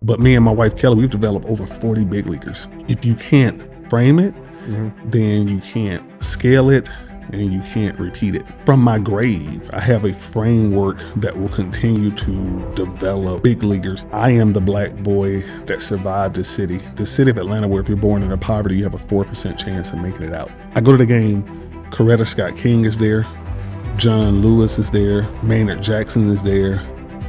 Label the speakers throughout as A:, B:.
A: But me and my wife Kelly, we've developed over 40 big leaguers. If you can't frame it, then you can't scale it and you can't repeat it. From my grave, I have a framework that will continue to develop big leaguers. I am the black boy that survived the city of Atlanta, where if you're born into poverty, you have a 4% chance of making it out. I go to the game, Coretta Scott King is there, John Lewis is there, Maynard Jackson is there,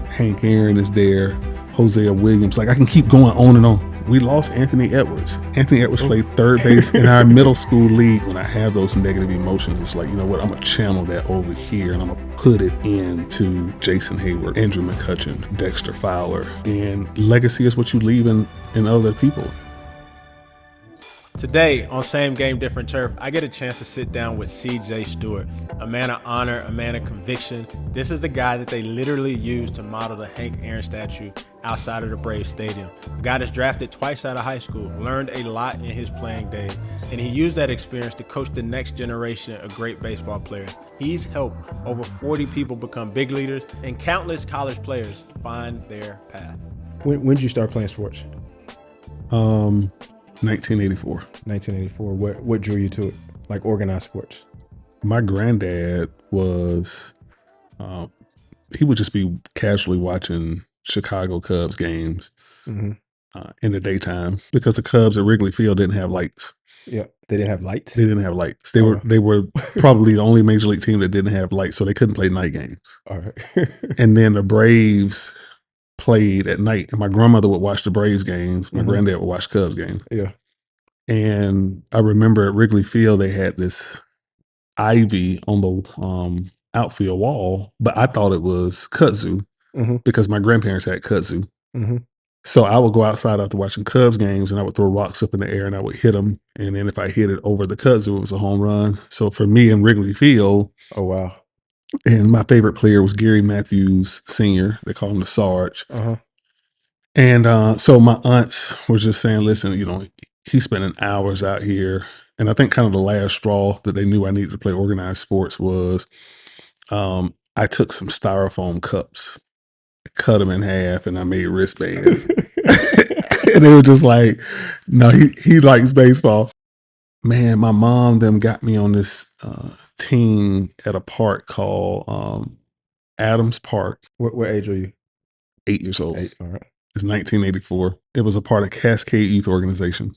A: Hank Aaron is there, Hosea Williams. Like, I can keep going on and on. We lost Anthony Edwards. Anthony Edwards played third base in our middle school league. When I have those negative emotions, it's like, you know what, I'm going to channel that over here and I'm going to put it into Jason Hayward, Andrew McCutcheon, Dexter Fowler. And legacy is what you leave in other people.
B: Today on Same Game, Different Turf, I get a chance to sit down with C.J. Stewart, a man of honor, a man of conviction. This is the guy that they literally used to model the Hank Aaron statue outside of the Braves Stadium. A guy that's drafted twice out of high school, learned a lot in his playing days, and he used that experience to coach the next generation of great baseball players. He's helped over 40 people become big leaders and countless college players find their path.
C: When did you start playing sports?
A: 1984.
C: 1984. What drew you to it? Like organized sports?
A: My granddad was, he would just be casually watching Chicago Cubs games in the daytime because the Cubs at Wrigley Field didn't have lights.
C: Yeah, they didn't have lights.
A: They didn't have lights. They were probably the only major league team that didn't have lights, so they couldn't play night games.
C: All right.
A: And then the Braves played at night, and my grandmother would watch the Braves games. My granddad would watch Cubs games.
C: Yeah.
A: And I remember at Wrigley Field they had this ivy on the outfield wall, but I thought it was kudzu because my grandparents had kudzu. So I would go outside after watching Cubs games and I would throw rocks up in the air and I would hit them. And then if I hit it over the kudzu, it was a home run. So for me in Wrigley Field,
C: Oh, wow.
A: and my favorite player was Gary Matthews Sr. They call him the Sarge. And so my aunts were just saying, listen, you know, he's spending hours out here. And I think kind of the last straw that they knew I needed to play organized sports was I took some styrofoam cups, cut them in half, and I made wristbands. And they were just like, no, he likes baseball. Man, my mom them got me on this team at a park called Adams Park.
C: What age are you?
A: 8 years old.
C: 8. All right.
A: It's 1984. It was a part of Cascade Youth Organization.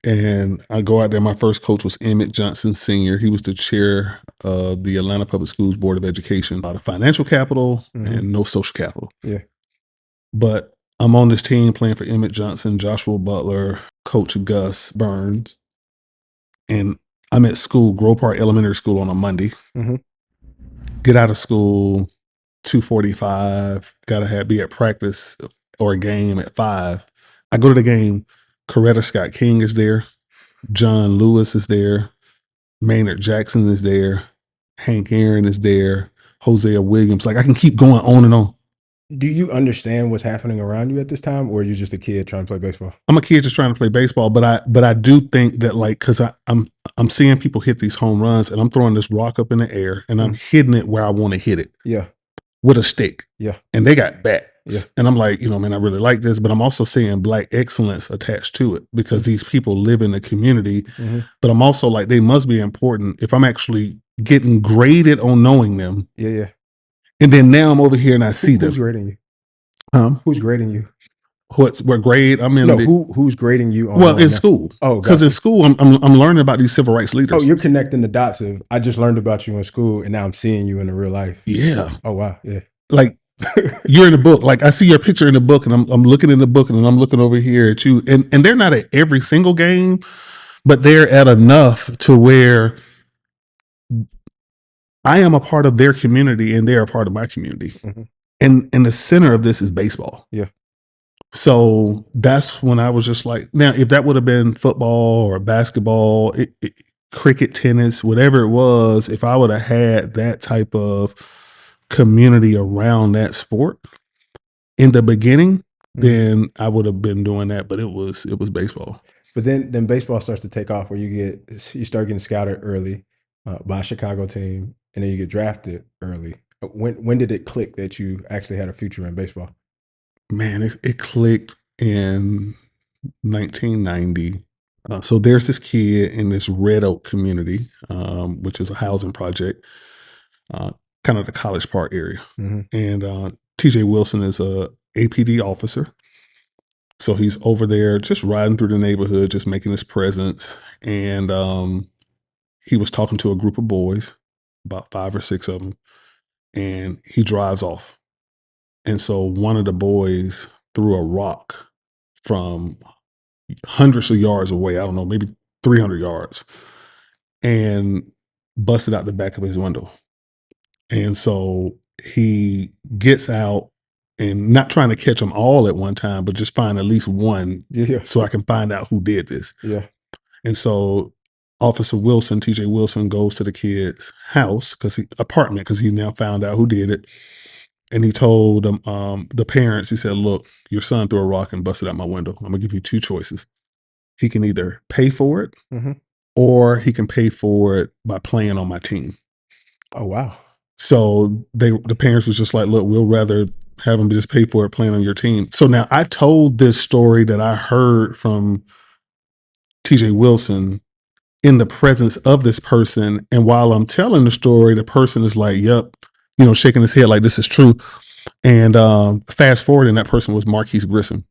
A: And I go out there. My first coach was Emmett Johnson Sr. He was the chair of the Atlanta Public Schools Board of Education. A lot of financial capital and no social capital.
C: Yeah.
A: But I'm on this team playing for Emmett Johnson, Joshua Butler, Coach Gus Burns. And I'm at school, Grove Park Elementary School on a Monday. Get out of school 2:45. Gotta be at practice or a game at 5. I go to the game. Coretta Scott King is there. John Lewis is there. Maynard Jackson is there. Hank Aaron is there. Hosea Williams. Like, I can keep going on and on.
C: Do you understand what's happening around you at this time, or are you just a kid trying to play baseball?
A: I'm a kid just trying to play baseball, but I do think that, like, because I'm seeing people hit these home runs, and I'm throwing this rock up in the air, and I'm hitting it where I want to hit it.
C: Yeah.
A: With a stick.
C: Yeah.
A: And they got bats.
C: Yeah.
A: And I'm like, you know, man, I really like this, but I'm also seeing Black excellence attached to it because these people live in the community. But I'm also like, they must be important if I'm actually getting graded on knowing them.
C: Yeah, yeah.
A: And then now I'm over here and I see them.
C: Who's grading you? Who's grading you?
A: What grade? I'm in.
C: No, who's grading you?
A: Well, in school. Oh, because in school, I'm learning about these civil rights leaders.
C: Oh, you're connecting the dots of I just learned about you in school, and now I'm seeing you in the real life.
A: Yeah.
C: Oh, wow. Yeah.
A: Like you're in the book. Like I see your picture in the book, and I'm looking in the book, and I'm looking over here at you, and they're not at every single game, but they're at enough to where I am a part of their community, and they're a part of my community. And the center of this is baseball.
C: Yeah.
A: So that's when I was just like, now, if that would have been football or basketball, cricket, tennis, whatever it was, if I would have had that type of community around that sport in the beginning, then I would have been doing that. But it was baseball.
C: But then baseball starts to take off where you start getting scouted early by a Chicago team, and then you get drafted early. When did it click that you actually had a future in baseball?
A: Man, it clicked in 1990. So there's this kid in this Red Oak community, which is a housing project, uh, kind of the College Park area.
C: Mhm.
A: And TJ Wilson is a APD officer. So he's over there just riding through the neighborhood, just making his presence. And he was talking to a group of boys, about 5 or 6 of them, and he drives off. And so one of the boys threw a rock from hundreds of yards away, I don't know, maybe 300 yards, and busted out the back of his window. And so he gets out and not trying to catch them all at one time, but just find at least one
C: Yeah.
A: so I can find out who did this.
C: Yeah.
A: And so Officer Wilson, TJ Wilson, goes to the kid's house apartment because he now found out who did it. And he told them, the parents, he said, "Look, your son threw a rock and busted out my window. I'm gonna give you two choices. He can either pay for it
C: Mhm.
A: or he can pay for it by playing on my team."
C: Oh, wow.
A: So the parents was just like, "Look, we'll rather have him just pay for it playing on your team." So now I told this story that I heard from TJ Wilson in the presence of this person. And while I'm telling the story, the person is like, "Yep," shaking his head like this is true. And fast forward, and that person was Marquise Grissom,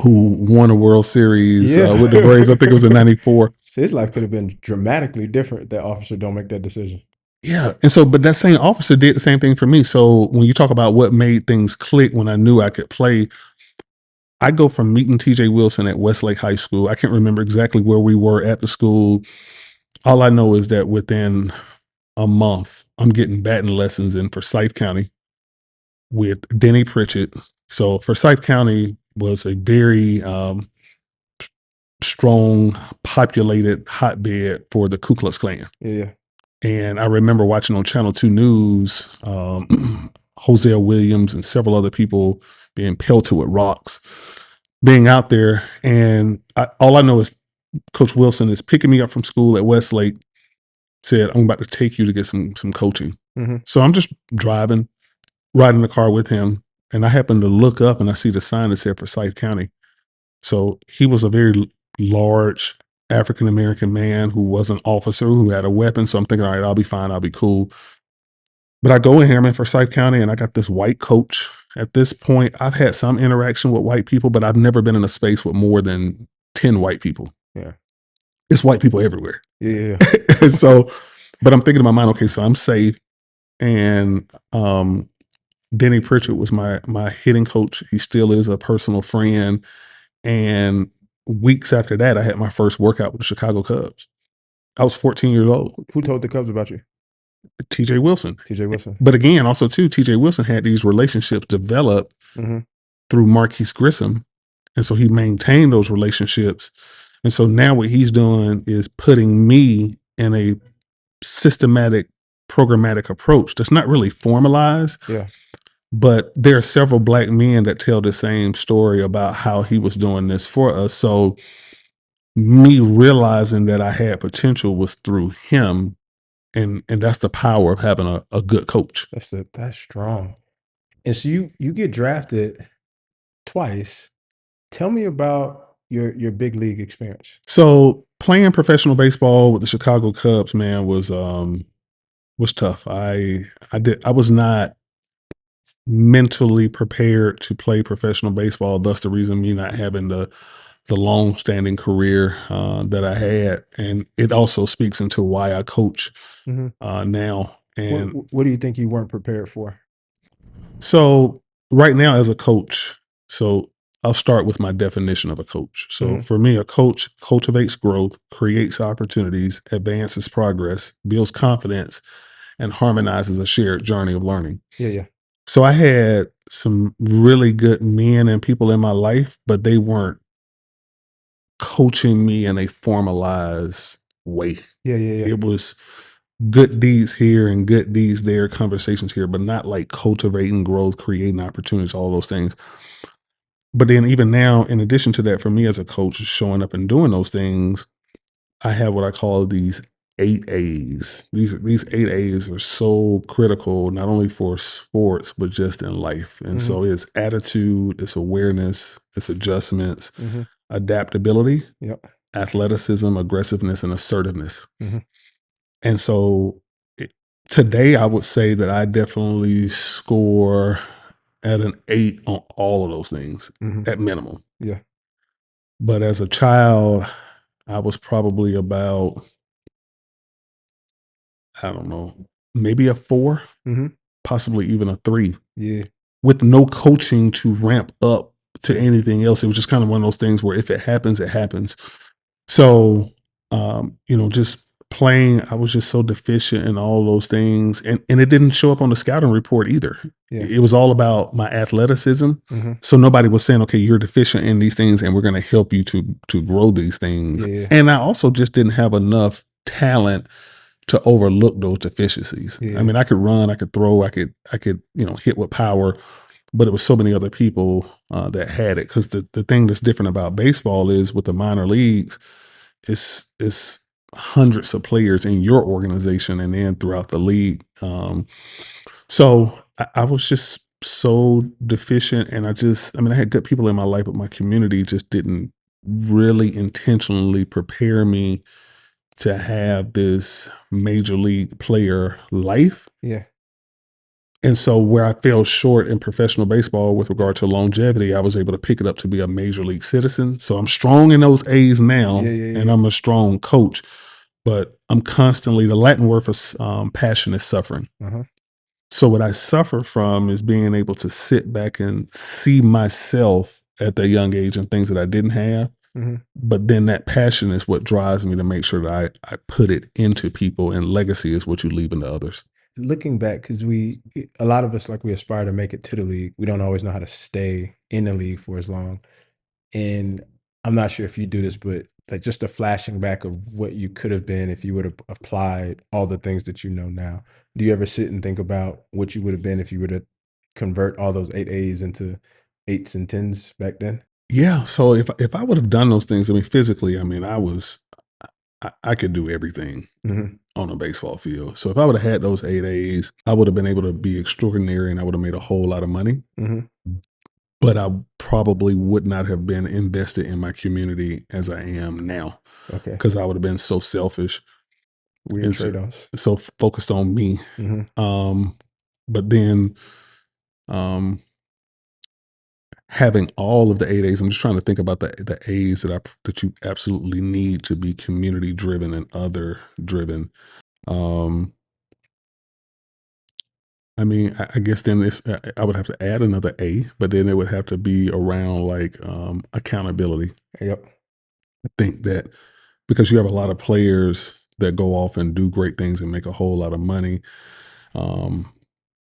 A: who won a World Series
C: Yeah.
A: with the Braves. I think it was in '94.
C: So his life could have been dramatically different. That officer don't make that decision.
A: Yeah. And so, but that same officer did the same thing for me. So when you talk about what made things click when I knew I could play, I go from meeting TJ Wilson at Westlake High School. I can't remember exactly where we were at the school. All I know is that within a month, I'm getting batting lessons in Forsyth County with Denny Pritchett. So Forsyth County was a very strong, populated hotbed for the Ku Klux Klan.
C: Yeah. Yeah.
A: And I remember watching on Channel 2 News, Hosea Williams and several other people being pelted with rocks, being out there. And all I know is Coach Wilson is picking me up from school at Westlake, said, "I'm about to take you to get some coaching."
C: Mhm.
A: So I'm just driving, riding the car with him. And I happen to look up and I see the sign that said Forsyth County. So he was a very large African American man who was an officer who had a weapon. So I'm thinking, all right, I'll be fine. I'll be cool. But I go in here, I'm in Forsyth County, and I got this white coach. At this point, I've had some interaction with white people, but I've never been in a space with more than 10 white people.
C: Yeah.
A: It's white people everywhere.
C: Yeah. Yeah.
A: And so, but I'm thinking in my mind, okay, so I'm safe. And Denny Pritchett was my hitting coach. He still is a personal friend. And weeks after that, I had my first workout with the Chicago Cubs. I was 14 years old.
C: Who told the Cubs about you?
A: TJ Wilson.
C: TJ Wilson.
A: But again, also too, TJ Wilson had these relationships developed
C: Mhm.
A: through Marquise Grissom. And so he maintained those relationships. And so now what he's doing is putting me in a systematic, programmatic approach that's not really formalized,
C: Yeah.
A: but there are several black men that tell the same story about how he was doing this for us. So me realizing that I had potential was through him. And that's the power of having a good coach.
C: That's strong. And so you get drafted twice. Tell me about your big league experience.
A: So playing professional baseball with the Chicago Cubs, man, was tough. I was not mentally prepared to play professional baseball. Thus the reason me not having the long standing career that I had. And it also speaks into why I coach
C: Mhm.
A: now.
C: What
A: And
C: what do you think you weren't prepared for?
A: so right now as a coach, so I'll start with my definition of a coach. So
C: Mhm.
A: for me, a coach cultivates growth, creates opportunities, advances progress, builds confidence, and harmonizes a shared journey of learning.
C: Yeah. Yeah.
A: So I had some really good men and people in my life, but they weren't coaching me in a formalized way.
C: Yeah. Yeah. Yeah.
A: It was good deeds here and good deeds there, conversations here, but not like cultivating growth, creating opportunities, all those things. But then even now, in addition to that, for me as a coach, showing up and doing those things, I have what I call these 8 A's. These 8 A's are so critical, not only for sports, but just in life. And
C: Mhm.
A: so it's attitude, it's awareness, it's adjustments,
C: Mhm.
A: adaptability,
C: Yep.
A: athleticism, aggressiveness, and assertiveness.
C: Mhm.
A: And so it, today, I would say that I definitely score at an 8 on all of those things
C: Mhm.
A: at minimum.
C: Yeah.
A: But as a child, I was probably about, I don't know, maybe a 4,
C: Mhm.
A: possibly even a 3,
C: Yeah.
A: with no coaching to ramp up to
C: Yeah.
A: anything else. It was just kind of one of those things where if it happens, it happens. So, just playing, I was just so deficient in all those things, and it didn't show up on the scouting report either.
C: Yeah.
A: It was all about my athleticism.
C: Mhm.
A: So nobody was saying, "Okay, you're deficient in these things, and we're going to help you to grow these things."
C: Yeah. Yeah.
A: And I also just didn't have enough talent to overlook those deficiencies. I
C: Yeah.
A: mean, I could run, I could throw, I could hit with power, but it was so many other people that had it. Because the thing that's different about baseball is with the minor leagues, it's hundreds of players in your organization and then throughout the league. So I was just so deficient, and I mean, I had good people in my life, but my community just didn't really intentionally prepare me to have this major league player life.
C: Yeah.
A: And so where I fell short in professional baseball with regard to longevity, I was able to pick it up to be a major league citizen. So I'm strong in those A's now,
C: Yeah. Yeah.
A: and
C: Yeah.
A: I'm a strong coach, but I'm constantly, the Latin word for passion is suffering.
C: Uh-huh.
A: So what I suffer from is being able to sit back and see myself at that young age and things that I didn't have.
C: Mhm.
A: But then that passion is what drives me to make sure that I put it into people, and legacy is what you leave into others.
C: Looking back, because a lot of us, like, we aspire to make it to the league. We don't always know how to stay in the league for as long. And I'm not sure if you do this, but like just a flashing back of what you could have been if you would have applied all the things that you know now. Do you ever sit and think about what you would have been if you were to convert all those 8 A's into 8s and 10s back then?
A: Yeah. So if I would have done those things, I mean, physically, I mean, I could do everything
C: Mhm.
A: on a baseball field. So if I would have had those 8 A's, I would have been able to be extraordinary, and I would have made a whole lot of money.
C: Mhm.
A: But I probably would not have been invested in my community as I am now,
C: Okay.
A: because I would have been so selfish
C: Weird
A: and so,
C: trade-offs.
A: so focused on me.
C: Mhm.
A: Um, but then um, having all of the 8 A's, I'm just trying to think about the A's that you absolutely need to be community driven and other driven. Um, I mean, I guess then I would have to add another A, but then it would have to be around like accountability.
C: Yep.
A: I think that because you have a lot of players that go off and do great things and make a whole lot of money. Um,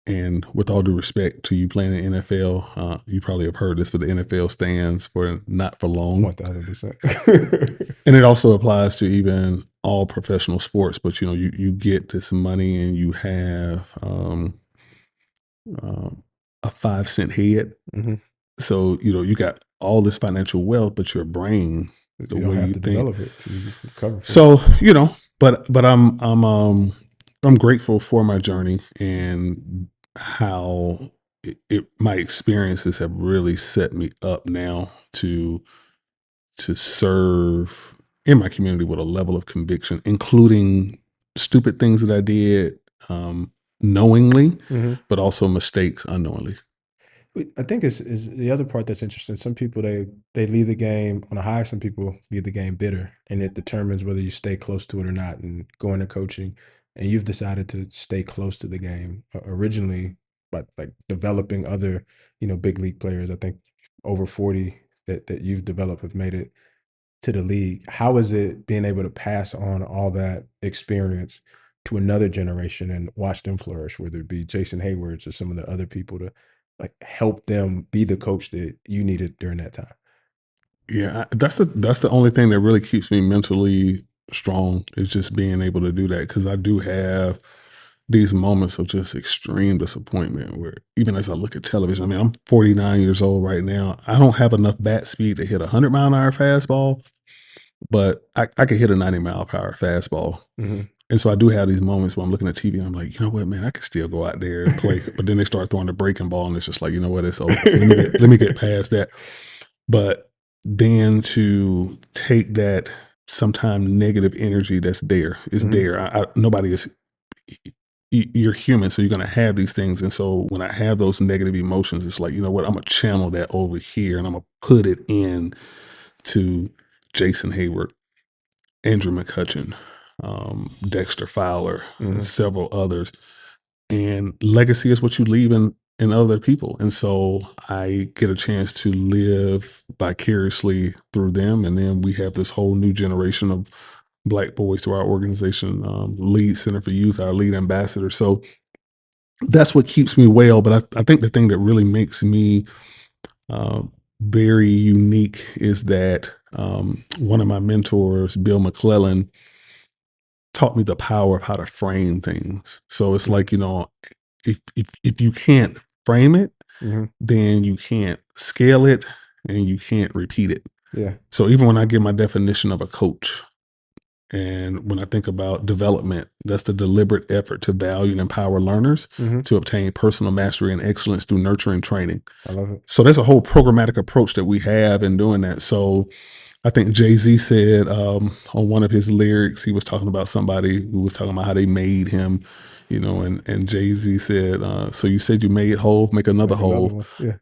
A: and with all due respect to you playing in NFL, you probably have heard this, but the NFL stands for not for long.
C: 1000%.
A: And it also applies to even all professional sports. But you get this money and you have um, a 5 cent head.
C: Mhm.
A: So you got all this financial wealth, but your brain, the
C: You don't
A: way
C: have
A: you
C: to
A: think.
C: develop it. You recover from it.
A: So, but I'm grateful for my journey and how my experiences have really set me up now to serve in my community with a level of conviction, including stupid things that I did knowingly,
C: Mhm.
A: but also mistakes unknowingly.
C: I think is the other part that's interesting. Some people they leave the game on a high. Some people leave the game bitter, and it determines whether you stay close to it or not. And go into coaching, and you've decided to stay close to the game originally, but like developing other big league players. I think over 40 that you've developed have made it to the league. How is it being able to pass on all that experience to another generation and watch them flourish, whether it be Jason Hayward's or some of the other people to like help them be the coach that you needed during that time?
A: Yeah, that's the only thing that really keeps me mentally strong is just being able to do that, because I do have these moments of just extreme disappointment where even as I look at television, I mean, I'm 49 years old right now. I don't have enough bat speed to hit a 100-mile-an-hour fastball, but I could hit a 90-mile-per-hour fastball.
C: Mhm.
A: And so I do have these moments where I'm looking at TV and I'm like, you know what, man, I could still go out there and play. But then they start throwing the breaking ball and it's just like, you know what, it's over. So let me get past that. But then to take that sometimes negative energy that's there is
C: Mhm,
A: there. Nobody is. You're human, so you're gonna have these things. And so when I have those negative emotions, it's like, you know what, I'm gonna channel that over here and I'm gonna put it in to Jason Hayward, Andrew McCutcheon, Dexter Fowler, and
C: mhm.
A: several others. And legacy is what you leave in other people. And so I get a chance to live vicariously through them. And then we have this whole new generation of Black boys through our organization, Lead Center for Youth, our lead ambassador. So that's what keeps me well. But I think the thing that really makes me uh, very unique is that one of my mentors, Bill McClellan, taught me the power of how to frame things. So it's
C: Mm,
A: like, you know, if you can't frame it,
C: mhm.
A: then you can't scale it and you can't repeat it.
C: Yeah.
A: So even when I give my definition of a coach, and when I think about development, that's the deliberate effort to value and empower learners
C: Mhm.
A: to obtain personal mastery and excellence through nurturing training.
C: I love it.
A: So there's a whole programmatic approach that we have in doing that. So I think Jay-Z said on one of his lyrics, he was talking about somebody who was talking about how they made him, you know, and Jay-Z said, so you said you made whole, make another
C: Make another
A: whole.
C: one. Yeah.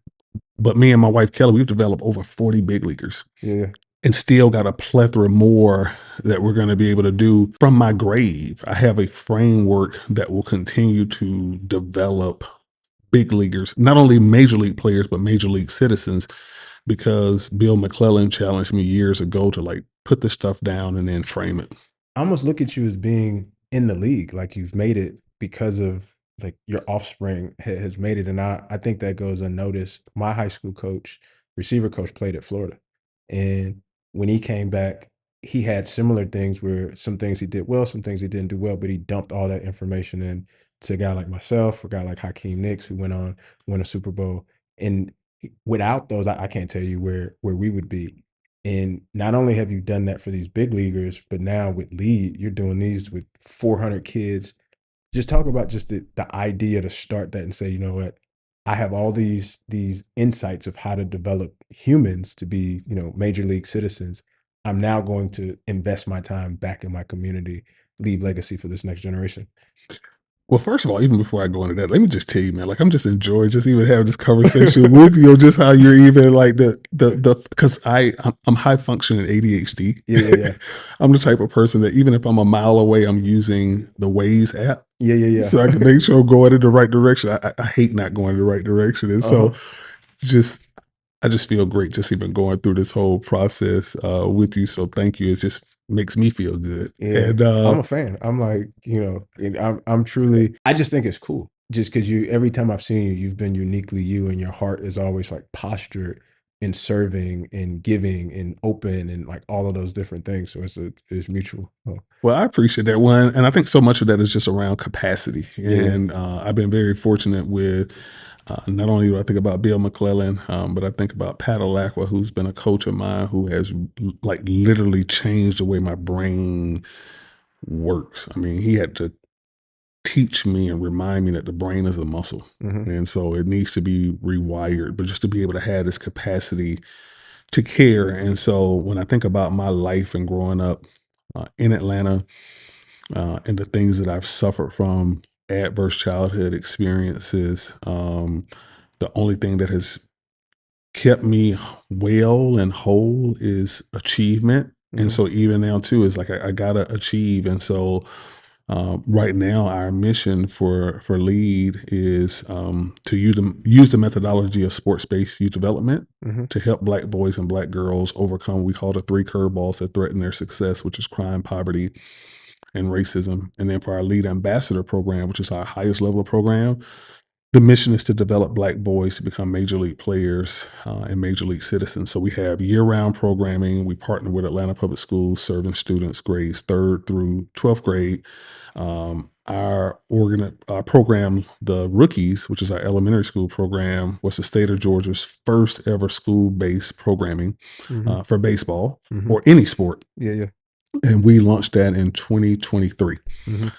A: But me and my wife Kelly, we've developed over 40 big leaguers
C: Yeah, yeah.
A: and still got a plethora more that we're going to be able to do from my grave. I have a framework that will continue to develop big leaguers, not only major league players, but major league citizens, because Bill McClellan challenged me years ago to like put this stuff down and then frame it.
C: I almost look at you as being in the league, like you've made it because of like your offspring has made it, and I think that goes unnoticed. My high school coach, receiver coach, played at Florida, and when he came back, he had similar things where some things he did well, some things he didn't do well, but he dumped all that information in to a guy like myself, a guy like Hakeem Nicks, who went on win a Super Bowl, and without those, I can't tell you where we would be. And not only have you done that for these big leaguers, but now with Lead, you're doing these with 400 kids. Just talk about just the idea to start that and say, you know what, I have all these insights of how to develop humans to be, you know, major league citizens. I'm now going to invest my time back in my community, leave legacy for this next generation.
A: Well, first of all, even before I go into that, let me just tell you, man, like I'm just enjoying just even having this conversation with you, just how you're even like the because I'm high functioning ADHD.
C: Yeah, yeah, yeah.
A: I'm the type of person that even if I'm a mile away, I'm using the Waze app
C: Yeah, yeah,
A: so I can
C: yeah.
A: make sure I'm going in the right direction. I hate not going in the right direction, and so
C: Uh-huh.
A: just I just feel great just even going through this whole process with you. So thank you. It just makes me feel good,
C: Yeah,
A: and
C: I'm a fan. I'm like, you know, and I'm truly I just think it's cool. Just because you every time I've seen you, you've been uniquely you and your heart is always like postured in serving and giving and open and like all of those different things. So it's mutual. Oh,
A: well, I appreciate that one, and I think so much of that is just around capacity.
C: yeah, yeah.
A: And I've been very fortunate with not only do I think about Bill McClellan, but I think about Pat Alacqua, who's been a coach of mine, who has like literally changed the way my brain works. I mean, he had to teach me and remind me that the brain is a muscle,
C: Mhm,
A: and so it needs to be rewired. But just to be able to have this capacity to care, and so when I think about my life and growing up in Atlanta and the things that I've suffered from adverse childhood experiences. The only thing that has kept me well and whole is achievement. And
C: mhm,
A: so even now too is like I gotta achieve. And so right now our mission for Lead is to use the methodology of sports based youth development
C: mhm,
A: to help Black boys and Black girls overcome what we call the three curveballs that threaten their success, which is crime, poverty, and racism. And then for our lead ambassador program, which is our highest level program, the mission is to develop Black boys to become major league players and major league citizens. So we have year-round programming. We partner with Atlanta Public Schools, serving students grades 3rd through 12th grade. Our program, the Rookies, which is our elementary school program, was the state of Georgia's first ever school-based programming
C: mhm,
A: for baseball
C: mhm.
A: or any sport.
C: Yeah, yeah.
A: and we launched that in 2023.
C: Mhm.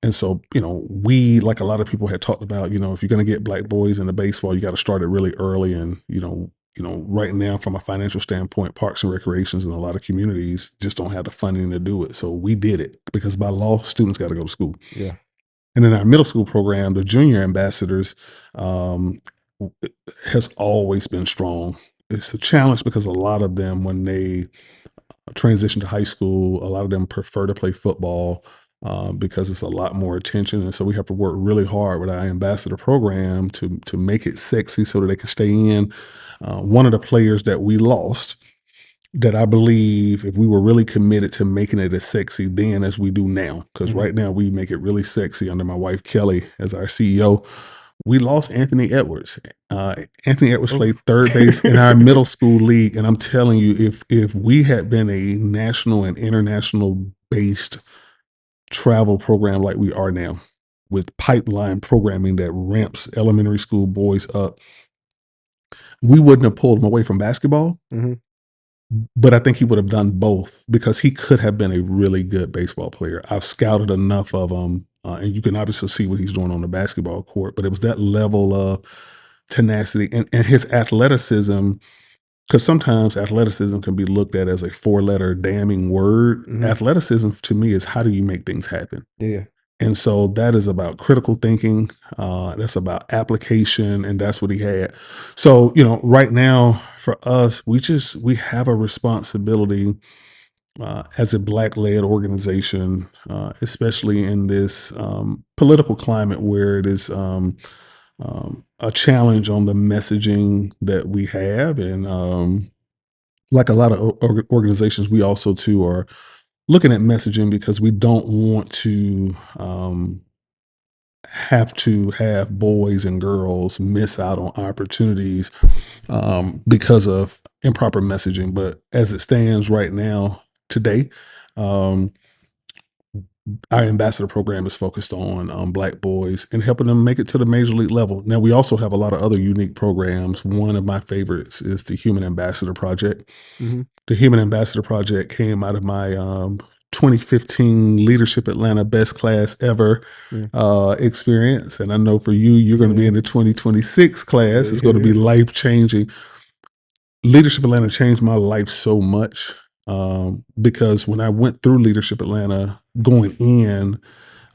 A: And so, we, like a lot of people had talked about, if you're going to get black boys into baseball, you got to start it really early. And, right now, from a financial standpoint, parks and recreations in a lot of communities just don't have the funding to do it. So we did it because by law, students got to go to school.
C: Yeah.
A: And in our middle school program, the junior ambassadors um, has always been strong. It's a challenge because a lot of them, when they transition to high school, a lot of them prefer to play football because it's a lot more attention, and so we have to work really hard with our ambassador program to make it sexy so that they can stay in. One of the players that we lost, that I believe if we were really committed to making it as sexy then as we do now, because
C: Mhm.
A: right now we make it really sexy under my wife Kelly as our CEO. We lost Anthony Edwards. Anthony Edwards
C: Oof.
A: played third base in our middle school league, and I'm telling you, if we had been a national and international based travel program like we are now, with pipeline programming that ramps elementary school boys up, we wouldn't have pulled him away from basketball.
C: Mhm.
A: But I think he would have done both because he could have been a really good baseball player. I've scouted enough of him, and you can obviously see what he's doing on the basketball court. But it was that level of tenacity and his athleticism, because sometimes athleticism can be looked at as a four-letter damning word.
C: Mhm.
A: Athleticism to me is how do you make things happen?
C: Yeah.
A: And so that is about critical thinking. That's about application, and that's what he had. So right now for us, we have a responsibility as a black-led organization, especially in this political climate where it is a challenge on the messaging that we have, and like a lot of organizations, we also too are looking at messaging because we don't want to. Have to have boys and girls miss out on opportunities because of improper messaging. But as it stands right now, today, um, our ambassador program is focused on black boys and helping them make it to the major league level. Now, we also have a lot of other unique programs. One of my favorites is the Human Ambassador Project.
C: Mhm.
A: The Human Ambassador Project came out of my 2015 Leadership Atlanta Best Class Ever
C: Yeah.
A: experience. And I know for you, you're going to be
C: Yeah.
A: in the 2026 class. It's going to be
C: Yeah.
A: life changing. Leadership Atlanta changed my life so much because when I went through Leadership Atlanta going in,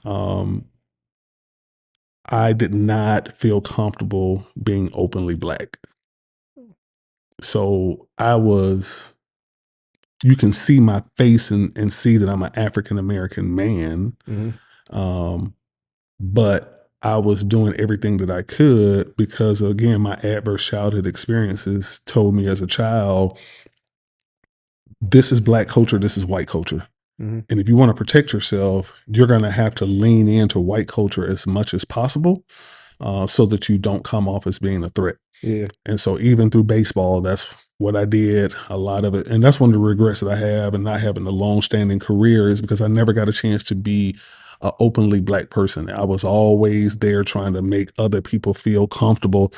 A: um, I did not feel comfortable being openly black. So you can see my face and see that I'm an African American man.
C: Mhm.
A: Um, but I was doing everything that I could because, again, my adverse childhood experiences told me as a child, this is black culture, this is white culture.
C: Mhm.
A: And if you want to protect yourself, you're going to have to lean into white culture as much as possible so that you don't come off as being a threat.
C: Yeah.
A: And so even through baseball, that's what I did, a lot of it. And that's one of the regrets that I have and not having a long-standing career is because I never got a chance to be an openly black person. I was always there trying to make other people feel comfortable.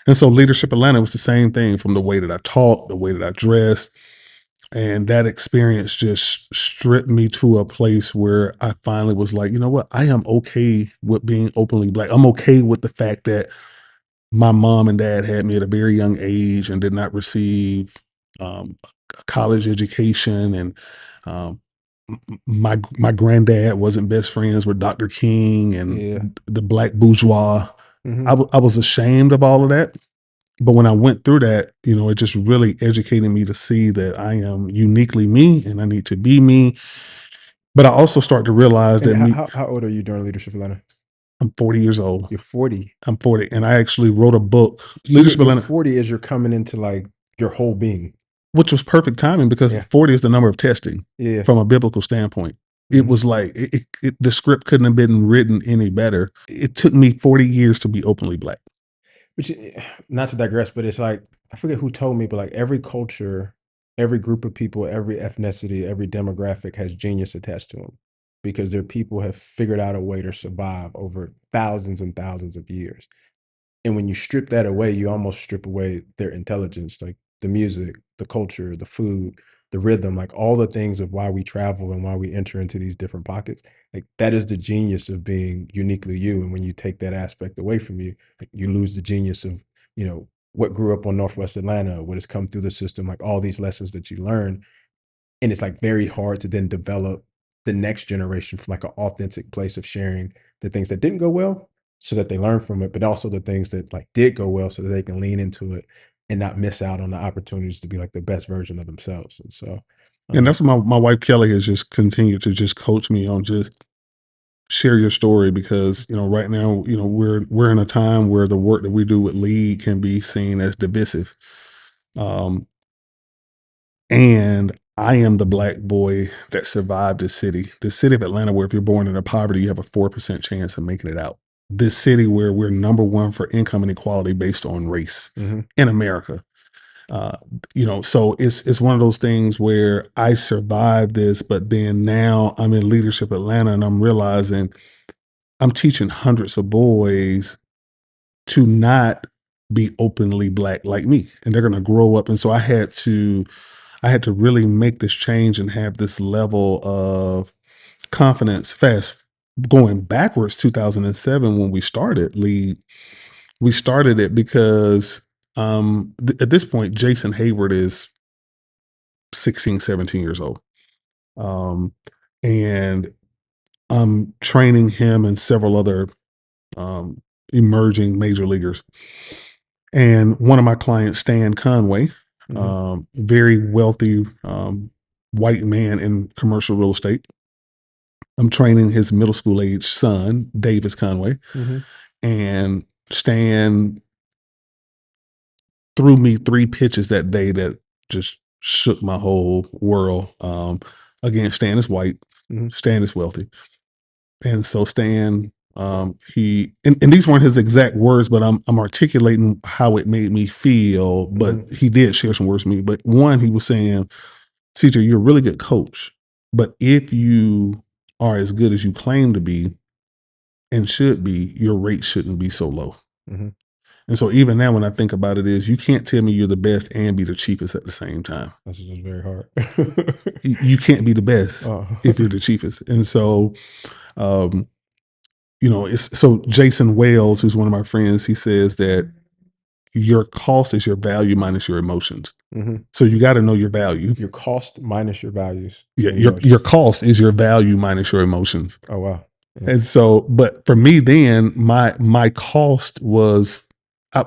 A: And so Leadership Atlanta was the same thing, from the way that I talked, the way that I dressed. And that experience just stripped me to a place where I finally was like, you know what? I am okay with being openly black. I'm okay with the fact that my mom and dad had me at a very young age and did not receive a college education, and um, my granddad wasn't best friends with Dr. King and
C: Yeah.
A: the black bourgeois.
C: Mhm.
A: I was ashamed of all of that, but when I went through that, it just really educated me to see that I am uniquely me and I need to be me. But I also start to realize
C: And
A: that
C: how old are you during Leadership Atlanta?
A: I'm 40 years old.
C: You're 40.
A: I'm 40, and I actually wrote a book,
C: So
A: Leadership
C: you're
A: Atlanta.
C: 40 as you're coming into, like, your whole being.
A: Which was perfect timing because
C: Yeah.
A: 40 is the number of testing
C: Yeah.
A: from a biblical standpoint. It
C: Mhm.
A: was like the script couldn't have been written any better. It took me 40 years to be openly black.
C: Which, not to digress, but it's like, I forget who told me, but like every culture, every group of people, every ethnicity, every demographic has genius attached to them because their people have figured out a way to survive over thousands and thousands of years. And when you strip that away, you almost strip away their intelligence, like the music, the culture, the food, the rhythm, like all the things of why we travel and why we enter into these different pockets. Like that is the genius of being uniquely you. And when you take that aspect away from you, like, you lose the genius of, what grew up on Northwest Atlanta, what has come through the system, like all these lessons that you learn. And it's like very hard to then develop the next generation from like an authentic place of sharing the things that didn't go well so that they learn from it, but also the things that like did go well so that they can lean into it and not miss out on the opportunities to be like the best version of themselves. And so,
A: And
C: um,
A: that's what my wife Kelly has just continued to just coach me on, just share your story, because right now, we're in a time where the work that we do with lead can be seen as divisive. Um, and I am the black boy that survived the city of Atlanta, where if you're born into poverty, you have a 4% chance of making it out. This city where we're number one for income inequality based on race
C: mhm,
A: in America. Uh, so it's one of those things where I survived this, but then now I'm in Leadership Atlanta, and I'm realizing I'm teaching hundreds of boys to not be openly black like me, and they're going to grow up. And so I had to really make this change and have this level of confidence. Fast going backwards, 2007, when we started Lead, we started it because at this point, Jason Hayward is 16, 17 years old. Um, and I'm training him and several other um, emerging major leaguers. And one of my clients, Stan Conway,
C: mhm,
A: very wealthy white man in commercial real estate. I'm training his middle school age son, Davis Conway,
C: mhm,
A: and Stan threw me 3 pitches that day that just shook my whole world. Again, Stan is white,
C: mhm,
A: Stan is wealthy. And so Stan, he and these weren't his exact words, but I'm articulating how it made me feel. But
C: mhm,
A: he did share some words with me. But one, he was saying, CJ, you're a really good coach, but if you are as good as you claim to be and should be, your rate shouldn't be so low.
C: mhm.
A: And so even now, when I think about it, is you can't tell me you're the best and be the cheapest at the same time.
C: That's just very hard.
A: You can't be the best
C: Oh,
A: if you're the cheapest. And so, um, it's so Jason Wales, who's one of my friends, he says that your cost is your value minus your emotions.
C: mhm.
A: So you got to know your value.
C: Your cost minus your values
A: Yeah,
C: and
A: your
C: emotions.
A: cost is your value minus your emotions.
C: Oh, wow. Yeah.
A: And so, but for me, then my cost was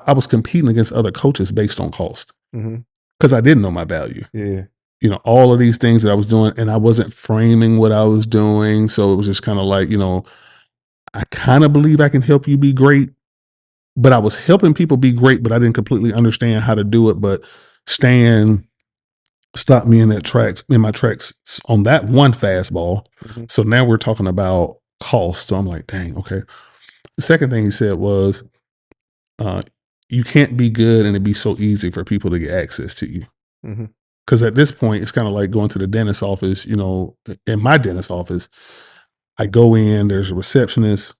A: I was competing against other coaches based on cost
C: Mhm.
A: because I didn't know my value.
C: Yeah.
A: All of these things that I was doing, and I wasn't framing what I was doing. So it was just kind of like, I kind of believe I can help you be great, but I was helping people be great, but I didn't completely understand how to do it. But Stan stopped me in my tracks on that one fastball.
C: Mhm,
A: So now we're talking about cost. So I'm like, dang, okay. The second thing he said was, uh, you can't be good and it be so easy for people to get access to you.
C: mhm.
A: Because at this point, it's kind of like going to the dentist office. In my dentist office, I go in, there's a receptionist,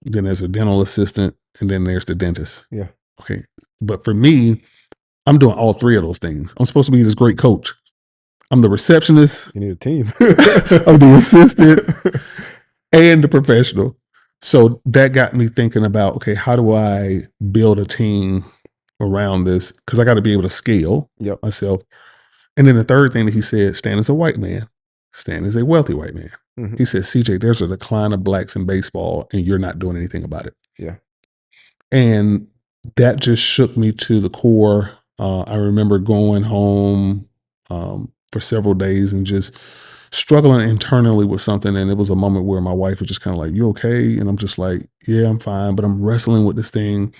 A: then there's a dental assistant, and then there's the dentist.
C: Yeah.
A: Okay. But for me, I'm doing all three of those things. I'm supposed to be this great coach. I'm the receptionist,
C: You need a team.
A: I'm the assistant, and the professional. So that got me thinking about, okay, how do I build a team around this? Because I got to be able to scale
C: Yep.
A: myself. And then the third thing that he said, Stan is a white man. Stan is a wealthy white man.
C: Mhm.
A: He said, CJ, there's a decline of blacks in baseball, and you're not doing anything about it.
C: Yeah.
A: And that just shook me to the core. I remember going home for several days and just struggling internally with something. And it was a moment where my wife was just kind of like, "You okay?" And I'm just like, "Yeah, I'm fine." But I'm wrestling with this thing.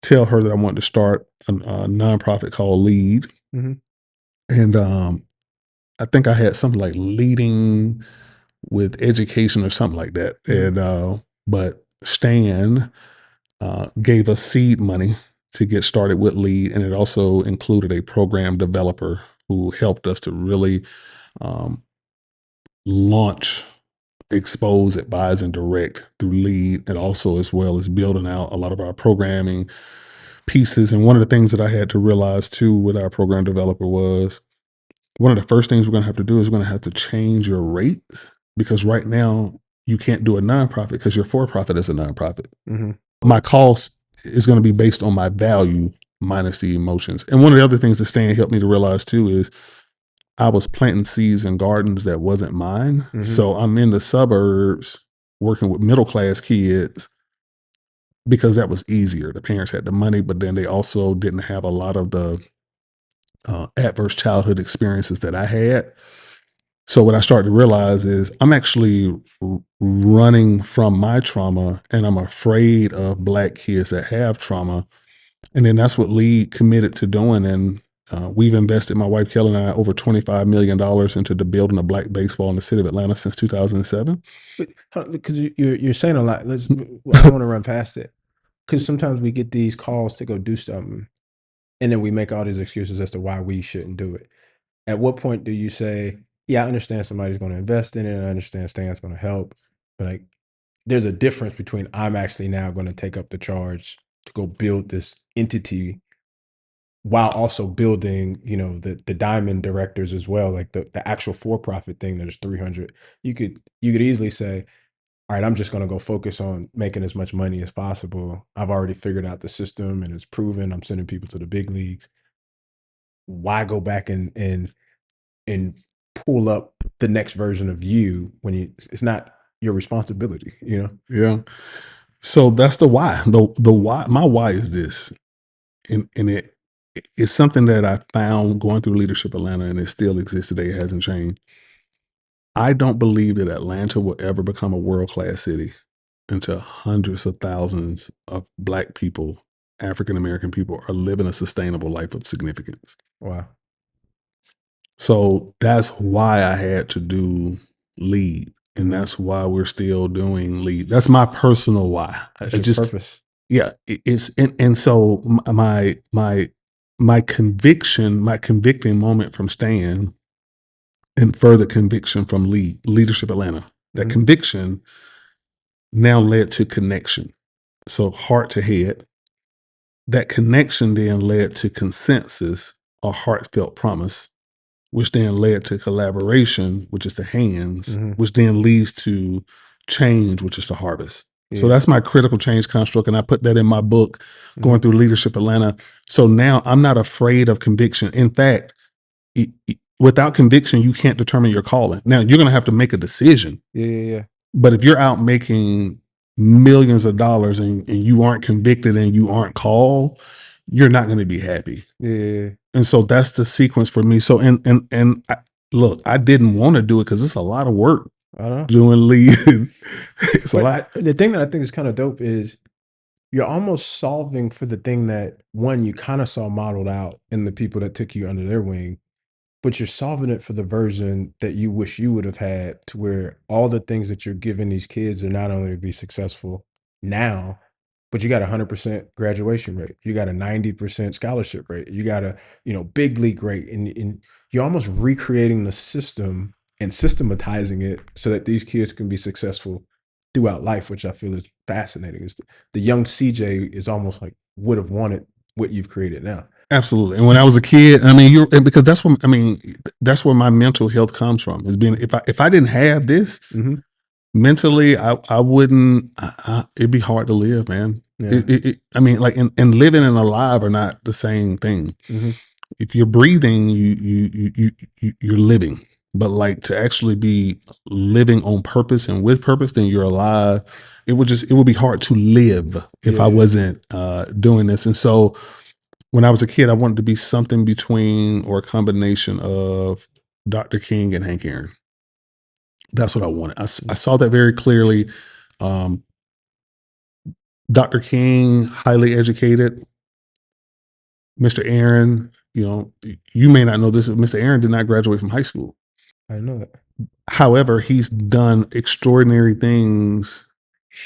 A: Tell her that I want to start a nonprofit called Lead.
C: Mhm.
A: And I think I had something like leading with education or something like that.
C: Mhm.
A: And but Stan gave us seed money to get started with Lead, and it also included a program developer who helped us to really um, launch, expose, advise, and direct through Lead, and also as well as building out a lot of our programming pieces. And one of the things that I had to realize too with our program developer was one of the first things we're going to have to do is we're going to have to change your rates, because right now you can't do a nonprofit because your for-profit is a nonprofit.
C: Mhm.
A: My cost is going to be based on my value minus the emotions. And one of the other things that Stan helped me to realize too is I was planting seeds in gardens that wasn't mine.
C: Mhm.
A: So I'm in the suburbs working with middle class kids because that was easier. The parents had the money, but then they also didn't have a lot of the adverse childhood experiences that I had. So what I started to realize is I'm actually running from my trauma, and I'm afraid of Black kids that have trauma. And then that's what Lee committed to doing. And we've invested, my wife Kelly and I, over $25 million into the building of Black baseball in the city of Atlanta since 2007.
C: But because you're saying a lot. Let's. I don't want to run past it because sometimes we get these calls to go do something, and then we make all these excuses as to why we shouldn't do it. At what point do you say, "Yeah, I understand somebody's going to invest in it, and I understand Stan's going to help, but like, there's a difference between I'm actually now going to take up the charge to go build this entity while also building, the diamond directors as well, like the actual for profit thing that is 300. You could easily say, all right, I'm just going to go focus on making as much money as possible. I've already figured out the system and it's proven. I'm sending people to the big leagues. Why go back and pull up the next version of you when it's not your responsibility, you know?
A: Yeah. So that's the why. The why, my why is this. And it's something that I found going through Leadership Atlanta, and it still exists today. It hasn't changed. I don't believe that Atlanta will ever become a world-class city until hundreds of thousands of Black people, African American people, are living a sustainable life of significance.
C: Wow.
A: So that's why I had to do Lead, and
C: Mhm.
A: that's why we're still doing Lead. That's my personal why.
C: That's
A: I
C: your
A: just,
C: purpose.
A: yeah, it's, and so my conviction, my convicting moment from Stan, and further conviction from Leadership Atlanta. That
C: Mhm.
A: conviction now led to connection. So heart to head. That connection then led to consensus, or heartfelt promise, which then led to collaboration, which is the hands,
C: Mhm.
A: which then leads to change, which is the harvest. So
C: Yeah.
A: that's my critical change construct. And I put that in my book, Going
C: Mhm.
A: Through Leadership Atlanta. So now I'm not afraid of conviction. In fact, without conviction, you can't determine your calling. Now you're going to have to make a decision.
C: Yeah, yeah, yeah.
A: But if you're out making millions of dollars, and you aren't convicted and you aren't called, you're not going to be happy.
C: Yeah, yeah, yeah.
A: And so that's the sequence for me. So, look, I didn't want to do it because it's a lot of work
C: I know.
A: doing lead. It's a
C: But
A: lot.
C: the thing that I think is kind of dope is you're almost solving for the thing that one you kind of saw modeled out in the people that took you under their wing, but you're solving it for the version that you wish you would have had, to where all the things that you're giving these kids are not only to be successful now, but you got a 100% graduation rate. You got a 90% scholarship rate. You got a, big league rate. And you're almost recreating the system and systematizing it so that these kids can be successful throughout life, which I feel is fascinating. Is the young CJ is almost like would have wanted what you've created now.
A: Absolutely. And when I was a kid, I mean, because that's what, I mean, that's where my mental health comes from, is being, if I didn't have this
C: Hmm.
A: mentally, I wouldn't, it'd be hard to live, man.
C: Yeah.
A: I mean, like, and living and alive are not the same thing.
C: Hmm.
A: If you're breathing, you're living. But like, to actually be living on purpose and with purpose, then you're alive. It would be hard to live if
C: Yeah.
A: I
C: Yeah.
A: wasn't doing this. And so when I was a kid, I wanted to be something between, or a combination of, Dr. King and Hank Aaron. That's what I wanted. I saw that very clearly. Um, Dr. King, highly educated. Mr. Aaron, you may not know this, but Mr. Aaron did not graduate from high school.
C: I know that.
A: However, he's done extraordinary things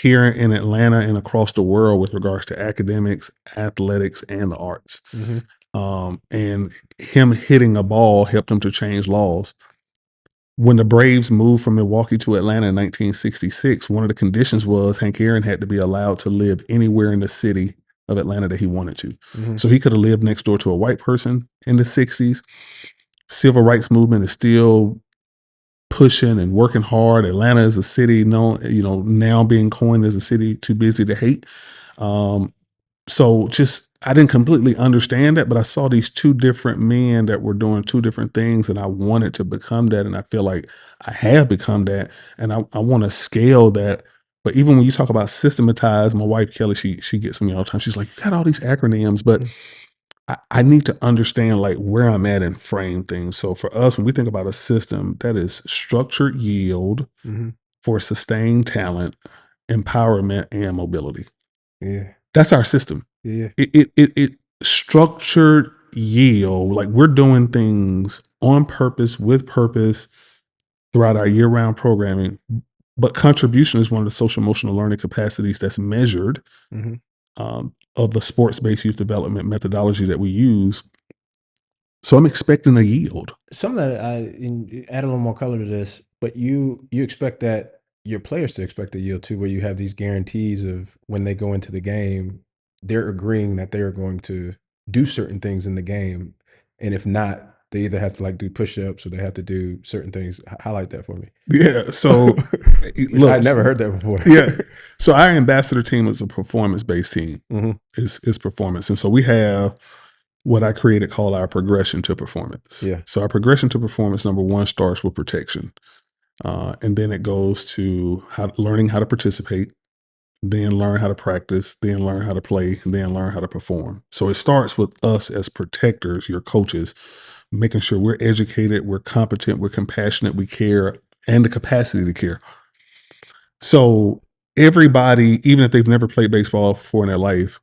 A: here in Atlanta and across the world with regards to academics, athletics, and the arts.
C: Hmm.
A: And him hitting a ball helped him to change laws. When the Braves moved from Milwaukee to Atlanta in 1966, one of the conditions was Hank Aaron had to be allowed to live anywhere in the city of Atlanta that he wanted to.
C: Hmm.
A: So he could have lived next door to a white person in the 60s. Civil rights movement is still pushing and working hard. Atlanta is a city known, now being coined as a city too busy to hate. So just I didn't completely understand that, but I saw these two different men that were doing two different things, and I wanted to become that, and I feel like I have become that, and I want to scale that. But even when you talk about systematize, my wife Kelly, she gets me all the time. She's like, "You got all these acronyms," but I need to understand like where I'm at and frame things. So for us, when we think about a system, that is structured yield
C: Mm-hmm.
A: for sustained talent, empowerment, and mobility.
C: Yeah.
A: That's our system.
C: Yeah.
A: It structured yield, like we're doing things on purpose, with purpose throughout our year-round programming. But contribution is one of the social emotional learning capacities that's measured
C: Mm-hmm.
A: of the sports-based youth development methodology that we use. So I'm expecting a yield.
C: Some of that add a little more color to this, but you expect that your players to expect a yield too, where you have these guarantees of when they go into the game, they're agreeing that they are going to do certain things in the game, and if not, they either have to like do push-ups or they have to do certain things. Highlight that for me.
A: Yeah. So
C: Which
A: look,
C: I'd never heard that before.
A: yeah. So our ambassador team is a performance-based team.
C: Hmm.
A: Is performance. And so we have what I created called our progression to performance.
C: Yeah.
A: So our progression to performance, number one, starts with protection. And then it goes to learning how to participate, then learn how to practice, then learn how to play, and then learn how to perform. So it starts with us as protectors, your coaches, making sure we're educated, we're competent, we're compassionate, we care, and the capacity to care. So everybody, even if they've never played baseball before in their life,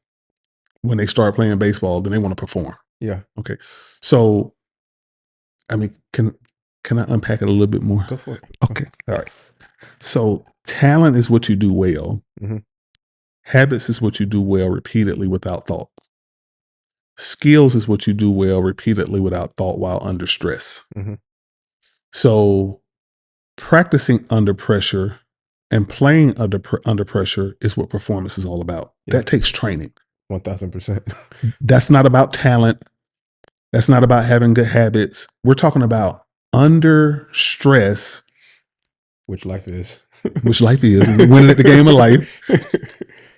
A: when they start playing baseball, then they want to perform.
C: Yeah.
A: Okay. So, I mean, can I unpack it a little bit more?
C: Go for it.
A: Okay. All right. So, talent is what you do well.
C: Mm-hmm.
A: Habits is what you do well repeatedly without thought. Skills is what you do well repeatedly without thought while under stress.
C: Mm-hmm.
A: So, practicing under pressure and playing under pressure is what performance is all about.
C: Yeah.
A: That takes training.
C: 1000%.
A: That's not about talent. That's not about having good habits. We're talking about under stress,
C: Which life is.
A: which life is, winning at the game of life.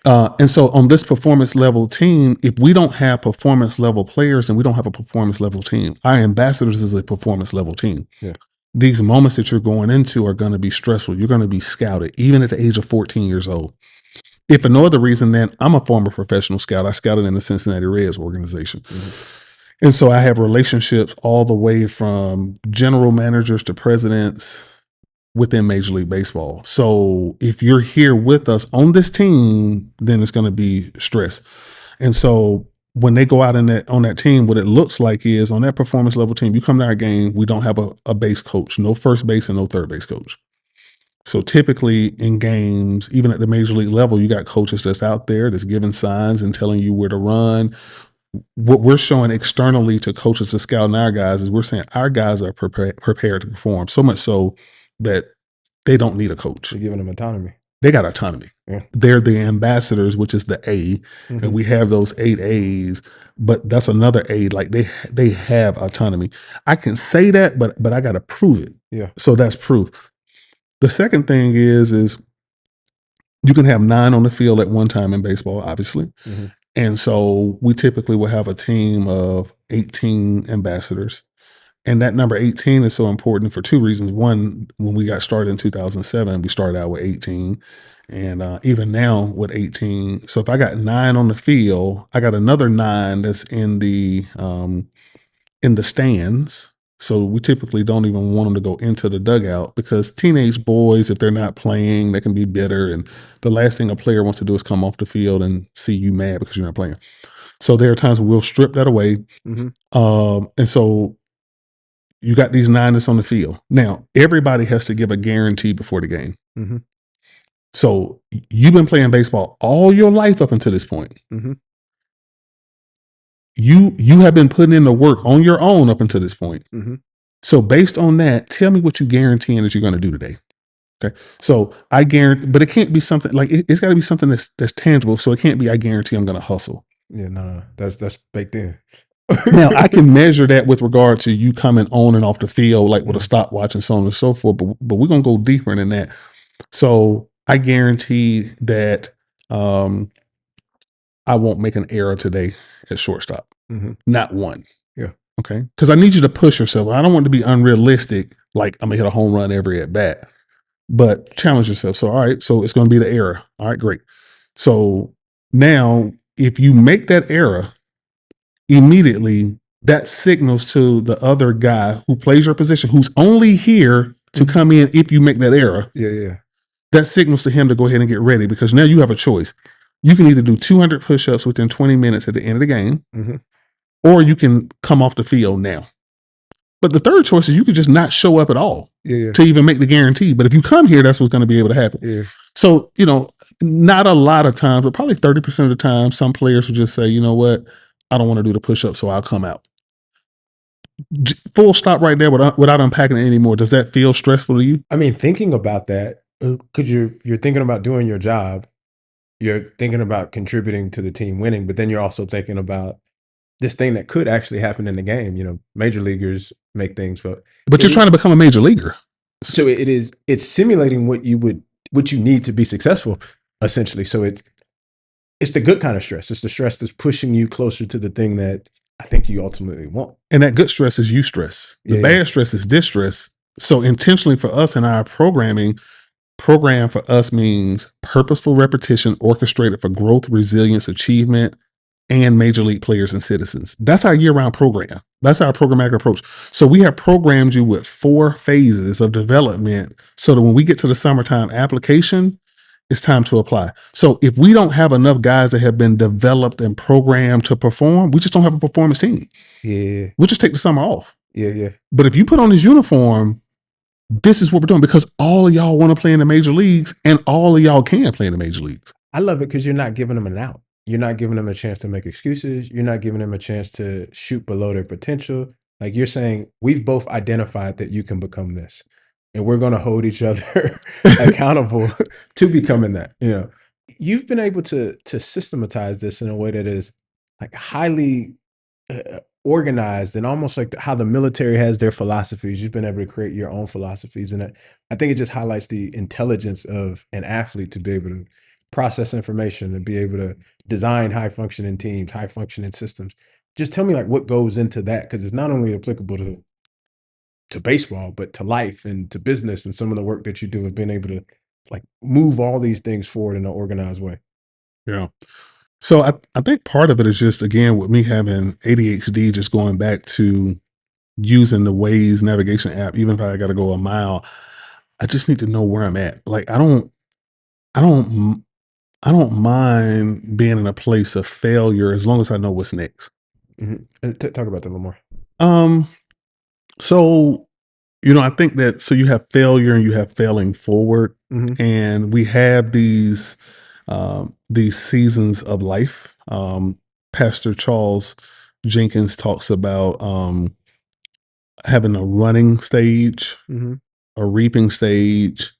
A: And so on this performance level team, if we don't have performance level players, then we don't have a performance level team. Our ambassadors is a performance level team.
C: Yeah.
A: These moments that you're going into are going to be stressful. You're going to be scouted, even at the age of 14 years old. If for no other reason than I'm a former professional scout. I scouted in the Cincinnati Reds organization.
C: Mm-hmm.
A: And so I have relationships all the way from general managers to presidents within Major League Baseball. So if you're here with us on this team, then it's going to be stress. And so when they go out on that team, what it looks like is on that performance level team, you come to our game, we don't have a base coach, no first base and no third base coach. So typically in games, even at the major league level, you got coaches that's out there that's giving signs and telling you where to run. What we're showing externally to coaches to scouting our guys is we're saying our guys are prepared to perform, so much so that they don't need a coach.
C: You're giving them autonomy.
A: They got autonomy.
C: Yeah.
A: They're the ambassadors, which is the A,
C: Mm-hmm.
A: and we have those 8 A's, but that's another A. Like they have autonomy. I can say that, but I got to prove it.
C: Yeah.
A: So that's proof. The second thing is you can have 9 on the field at one time in baseball, obviously.
C: Mm-hmm.
A: And so we typically will have a team of 18 ambassadors. And that number 18 is so important for 2 reasons. One, when we got started in 2007, we started out with 18. And even now with 18. So if I got 9 on the field, I got another 9 that's in the stands. So we typically don't even want them to go into the dugout because teenage boys, if they're not playing, they can be bitter. And the last thing a player wants to do is come off the field and see you mad because you're not playing. So there are times when we'll strip that away.
C: Mm-hmm.
A: And so you got these 9 that's on the field. Now, everybody has to give a guarantee before the game.
C: Mm-hmm.
A: So you've been playing baseball all your life up until this point.
C: Mm-hmm.
A: You have been putting in the work on your own up until this point.
C: Mm-hmm.
A: So based on that, tell me what you guaranteeing that you're going to do today. Okay. So I guarantee, but it can't be something like it's got to be something that's tangible. So it can't be I guarantee I'm going to hustle.
C: Yeah, no. That's baked in.
A: Now I can measure that with regard to you coming on and off the field, like with a
C: Mhm.
A: stopwatch and so on and so forth. But we're gonna go deeper than that. So I guarantee that um, I won't make an error today at shortstop.
C: Mhm.
A: Not one.
C: Yeah.
A: Okay. Because I need you to push yourself. I don't want to be unrealistic, like I'm gonna hit a home run every at bat, but challenge yourself. So, all right, so it's gonna be the error. All right, great. So now if you make that error, immediately that signals to the other guy who plays your position, who's only here to
C: Mhm.
A: come in if you make that error.
C: Yeah, yeah.
A: That signals to him to go ahead and get ready because now you have a choice. You can either do 200 push-ups within 20 minutes at the end of the game,
C: Mhm.
A: or you can come off the field now. But the third choice is you could just not show up at all
C: Yeah, yeah.
A: to even make the guarantee. But if you come here, that's what's going to be able to happen.
C: Yeah.
A: So, not a lot of times, but probably 30% of the time, some players will just say, you know what, I don't want to do the push-up, so I'll come out. Full stop right there without unpacking it anymore. Does that feel stressful to you?
C: I mean, thinking about that, because you're thinking about doing your job, you're thinking about contributing to the team winning, but then you're also thinking about this thing that could actually happen in the game. Major leaguers make things, but
A: But
C: it
A: you're
C: is
A: trying to become a major leaguer.
C: so it's simulating what you need to be successful, essentially. So it's the good kind of stress. It's the stress that's pushing you closer to the thing that I think you ultimately want.
A: And that good stress is eustress. The
C: Yeah, yeah.
A: bad stress is distress. So intentionally for us in our programming, program for us means purposeful repetition orchestrated for growth, resilience, achievement, and major league players and citizens. That's our year-round program. That's our programmatic approach. So we have programmed you with 4 phases of development so that when we get to the summertime application, it's time to apply. So if we don't have enough guys that have been developed and programmed to perform, we just don't have a performance team.
C: Yeah,
A: We'll just take the summer off.
C: yeah, yeah.
A: But if you put on this uniform, this is what we're doing because all of y'all want to play in the major leagues and all of y'all can play in the major leagues.
C: I love it because you're not giving them an out. You're not giving them a chance to make excuses. You're not giving them a chance to shoot below their potential. Like you're saying, we've both identified that you can become this, and we're going to hold each other accountable to becoming that. You've been able to systematize this in a way that is like highly organized and almost like how the military has their philosophies. You've been able to create your own philosophies, and I think it just highlights the intelligence of an athlete to be able to process information and be able to design high functioning teams, high functioning systems. Just tell me like what goes into that because it's not only applicable to baseball, but to life and to business and some of the work that you do of being able to like move all these things forward in an organized way.
A: Yeah. So I think part of it is just again with me having ADHD, just going back to using the Waze navigation app, even if I got to go a mile, I just need to know where I'm at. Like I don't, m- I don't mind being in a place of failure as long as I know what's next.
C: Talk about that a little more.
A: Um, so I think that so you have failure and you have failing forward,
C: Hmm.
A: and we have these seasons of life. Pastor Charles Jenkins talks about having a running stage,
C: Hmm.
A: a reaping stage,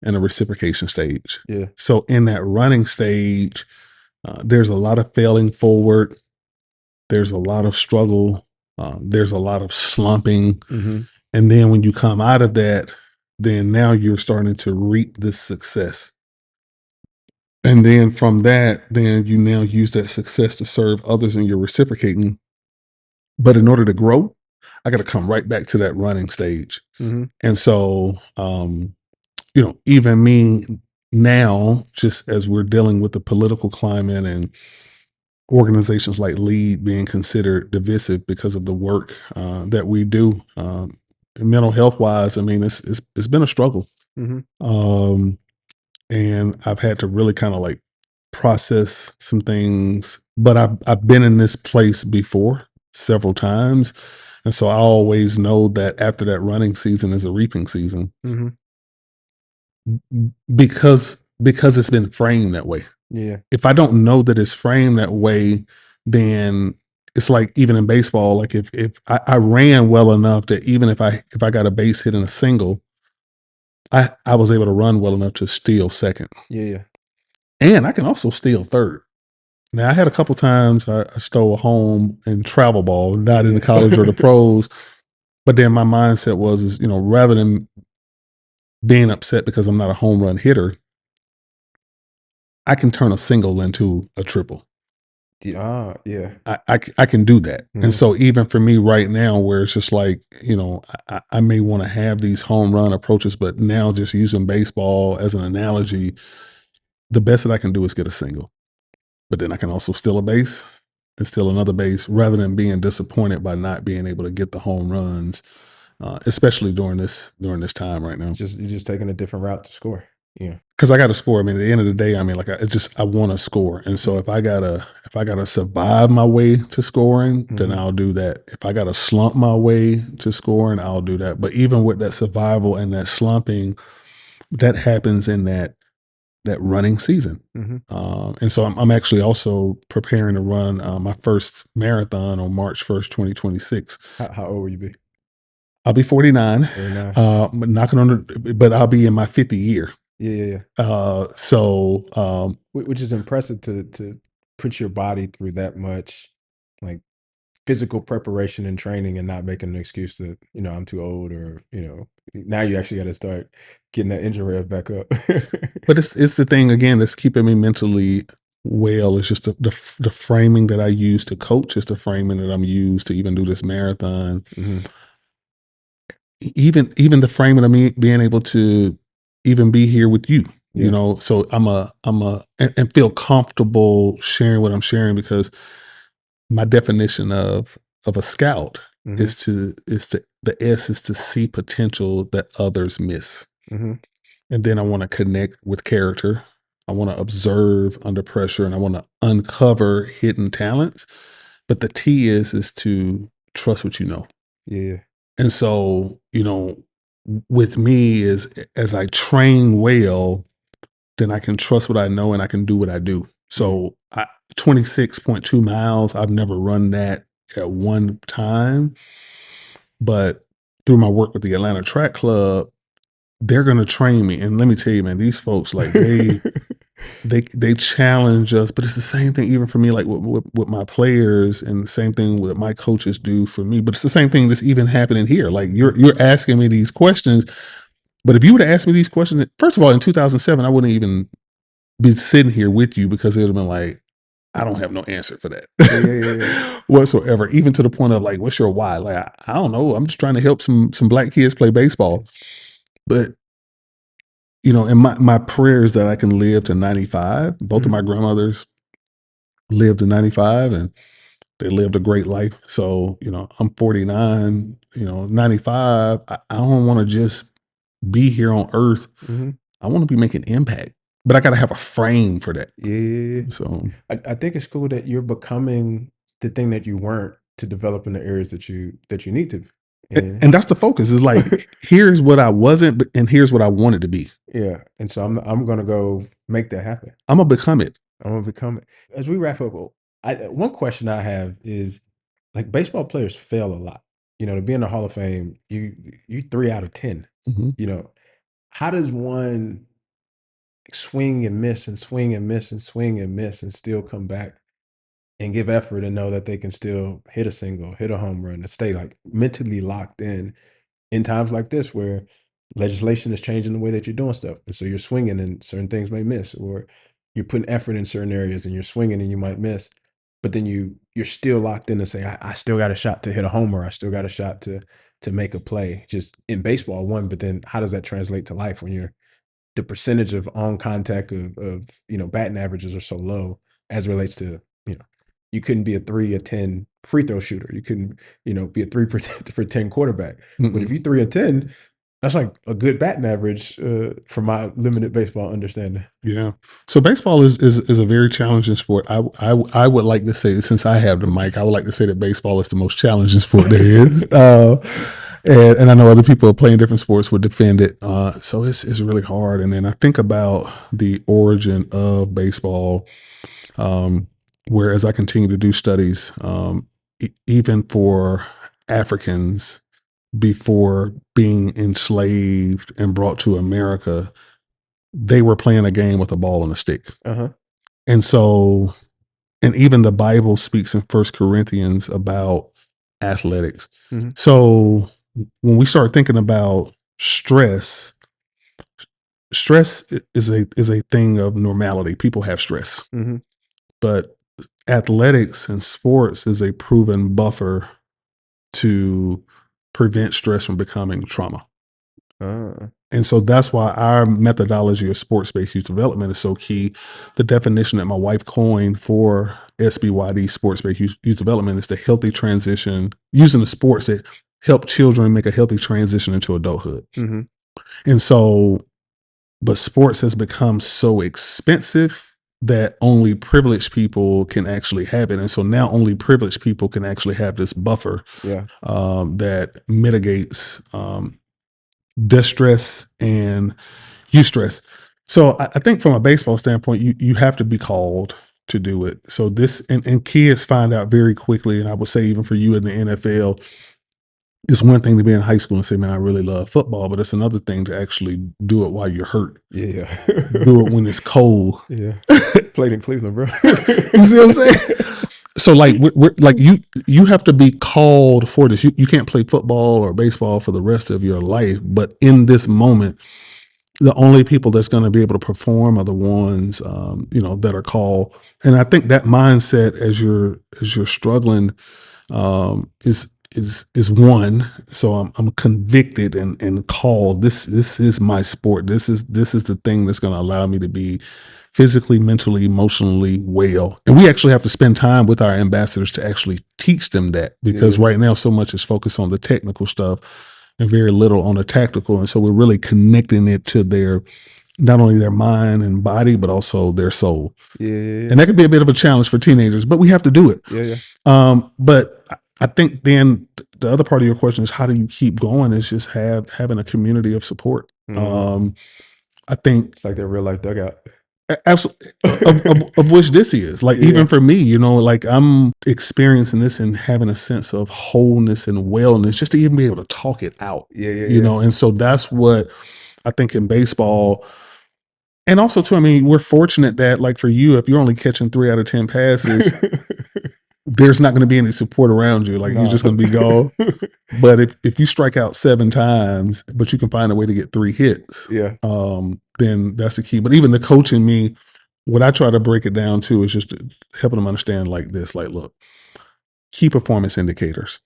A: and a reciprocation stage.
C: Yeah.
A: So in that running stage, there's a lot of failing forward. There's a lot of struggle. There's a lot of slumping.
C: Hmm.
A: And then when you come out of that, then now you're starting to reap this success. And then from that, then you now use that success to serve others and you're reciprocating. But in order to grow, I got to come right back to that running stage.
C: Hmm.
A: And so, even me now, just as we're dealing with the political climate and organizations like LEAD being considered divisive because of the work that we do, mental health wise, I mean, it's been a struggle.
C: Hmm.
A: Um, and I've had to really kind of like process some things, but I've been in this place before several times. And so I always know that after that running season is a reaping season
C: Hmm.
A: because it's been framed that way.
C: Yeah.
A: If I don't know that it's framed that way, then it's like even in baseball, like if I ran well enough that even if I got a base hit in a single, I was able to run well enough to steal second.
C: Yeah. Yeah.
A: And I can also steal third. Now I had a couple times I stole home in travel ball, not in the college or the
C: Yeah.
A: pros. But then my mindset was, is rather than being upset because I'm not a home run hitter, I can turn a single into a triple.
C: Yeah.
A: I can do that. And
C: Mhm.
A: so even for me right now, where it's just like, I may want to have these home run approaches, but now just using baseball as an analogy, the best that I can do is get a single. But then I can also steal a base and steal another base rather than being disappointed by not being able to get the home runs, especially during this time right now.
C: You're just taking a different route to score. Yeah.
A: Because I got to score. I mean, at the end of the day, I mean, like I want to score, and so
C: Mhm.
A: if I gotta survive my way to scoring, then
C: Mhm.
A: I'll do that. If I gotta slump my way to scoring, I'll do that. But even with that survival and that slumping, that happens in that running season.
C: Mhm.
A: And so I'm actually also preparing to run my first marathon on March 1st, 2026.
C: How old will you be?
A: I'll be 49,
C: 49?
A: but knocking on but I'll be in my 50th year.
C: Yeah, yeah, yeah.
A: So
C: Which is impressive to put your body through that much, like, physical preparation and training and not making an excuse that, "I'm too old," or, now you actually gotta start getting that injury rev back up.
A: But it's the thing again that's keeping me mentally well. It's just the framing that I use to coach. It's the framing that I'm used to even do this marathon.
C: Mhm.
A: Even the framing of me being able to even be here with you.
C: Yeah.
A: So I'm a and feel comfortable sharing what I'm sharing because my definition of a scout
C: Mhm.
A: is to the S is to see potential that others miss.
C: Mhm.
A: And then I want to connect with character. I want to observe under pressure and I want to uncover hidden talents. But the T is to trust what you know.
C: Yeah, yeah.
A: And so, with me is as I train well, then I can trust what I know and I can do what I do.
C: Mm.
A: So 26.2 miles, I've never run that at one time. But through my work with the Atlanta Track Club, they're gonna train me. And let me tell you, man, these folks like they challenge us, but it's the same thing even for me, like with my players, and the same thing that my coaches do for me. But it's the same thing that's even happening here. Like you're asking me these questions, but if you would have asked me these questions, first of all, in 2007, I wouldn't even be sitting here with you because it would have been like, I don't have no answer for
C: Yeah, yeah, yeah, yeah.
A: that whatsoever. Even to the point of like, what's your why? Like, I don't know. I'm just trying to help some black kids play baseball. But and my prayer is that I can live to 95. Both of
C: Mhm.
A: my grandmothers lived to 95 and they lived a great life. So, I'm 49, 95. I don't want to just be here on earth.
C: Mhm.
A: I want to be making impact, but I got to have a frame for that.
C: Yeah, yeah, yeah.
A: So,
C: I think it's cool that you're becoming the thing that you weren't to develop in the areas that you need to. And
A: and that's the focus is like, here's what I wasn't, and here's what I wanted to be.
C: yeah, and so I'm gonna go make that happen.
A: I'm going to become it.
C: I'm gonna become it. As we wrap up, one question I have is, like, baseball players fail a lot. To be in the Hall of Fame, you 3 out of 10.
A: Mhm.
C: You know, how does one swing and miss and swing and miss and swing and miss and still come back and give effort and know that they can still hit a single, hit a home run, and stay like mentally locked in times like this where legislation is changing the way that you're doing stuff. And so you're swinging and certain things may miss, or you're putting effort in certain areas and you're swinging and you might miss, but then you're still locked in to say, I still got a shot to hit a homer. I still got a shot to make a play just in baseball one. But then how does that translate to life when the percentage of on contact of batting averages are so low as it relates to, you know, you couldn't be a 3 or 10 free throw shooter. You couldn't, be a 3 for 10 quarterback. But if
A: Mm-mm.
C: you 3 or 10, that's like a good batting average from my limited baseball understanding.
A: Yeah. So baseball is a very challenging sport. I would like to say, since I have the mic, I would like to say that baseball is the most challenging sport there is. And I know other people playing different sports would defend it. So it's really hard. And then I think about the origin of baseball, um, where as I continue to do studies, even for Africans before being enslaved and brought to America, they were playing a game with a ball and a stick.
C: Uh huh.
A: And so And even the Bible speaks in First Corinthians about athletics.
C: Mhm.
A: So when we start thinking about stress, stress is a thing of normality. People have stress,
C: Mhm.
A: but athletics and sports is a proven buffer to prevent stress from becoming trauma.
C: Ah.
A: And so that's why our methodology of sports-based youth development is so key. The definition that my wife coined for SBYD, sports-based youth development, is the healthy transition using the sports that help children make a healthy transition into adulthood.
C: Mhm.
A: And so, but sports has become so expensive that only privileged people can actually have it. And so now only privileged people can actually have this buffer
C: Yeah.
A: that mitigates distress and eustress. So I think from a baseball standpoint, you have to be called to do it. So this and kids find out very quickly, and I would say even for you in the NFL, it's one thing to be in high school and say, "Man, I really love football," but it's another thing to actually do it while you're hurt.
C: Yeah.
A: Do it when it's cold.
C: Yeah. Played in Cleveland, bro.
A: You see what I'm saying? So like like you have to be called for this. You can't play football or baseball for the rest of your life, but in this moment, the only people that's going to be able to perform are the ones that are called. And I think that mindset as you're struggling is one. So I'm convicted and called. This is my sport. This is the thing that's going to allow me to be physically, mentally, emotionally well. And we actually have to spend time with our ambassadors to actually teach them that, because
C: Yeah.
A: right now so much is focused on the technical stuff and very little on the tactical. And so we're really connecting it to their not only their mind and body, but also their soul.
C: Yeah, yeah, yeah.
A: And that could be a bit of a challenge for teenagers, but we have to do it.
C: Yeah, yeah.
A: But I think then the other part of your question is how do you keep going? Is just having a community of support.
C: Mhm.
A: I think
C: It's like their real life dugout.
A: absolutely of which this is like
C: Yeah.
A: even for me, like I'm experiencing this and having a sense of wholeness and wellness just to even be able to talk it out.
C: Yeah, yeah, yeah.
A: And so that's what I think in baseball. And also too, I mean, we're fortunate that like for you, if you're only catching 3 out of 10 passes, there's not going to be any support around you. Like you're
C: Nah.
A: just going to be gone. But if you strike out 7 times, but you can find a way to get 3 hits,
C: Yeah.
A: then that's the key. But even the coaching me, what I try to break it down to is just helping them understand like this, like, look, key performance indicators.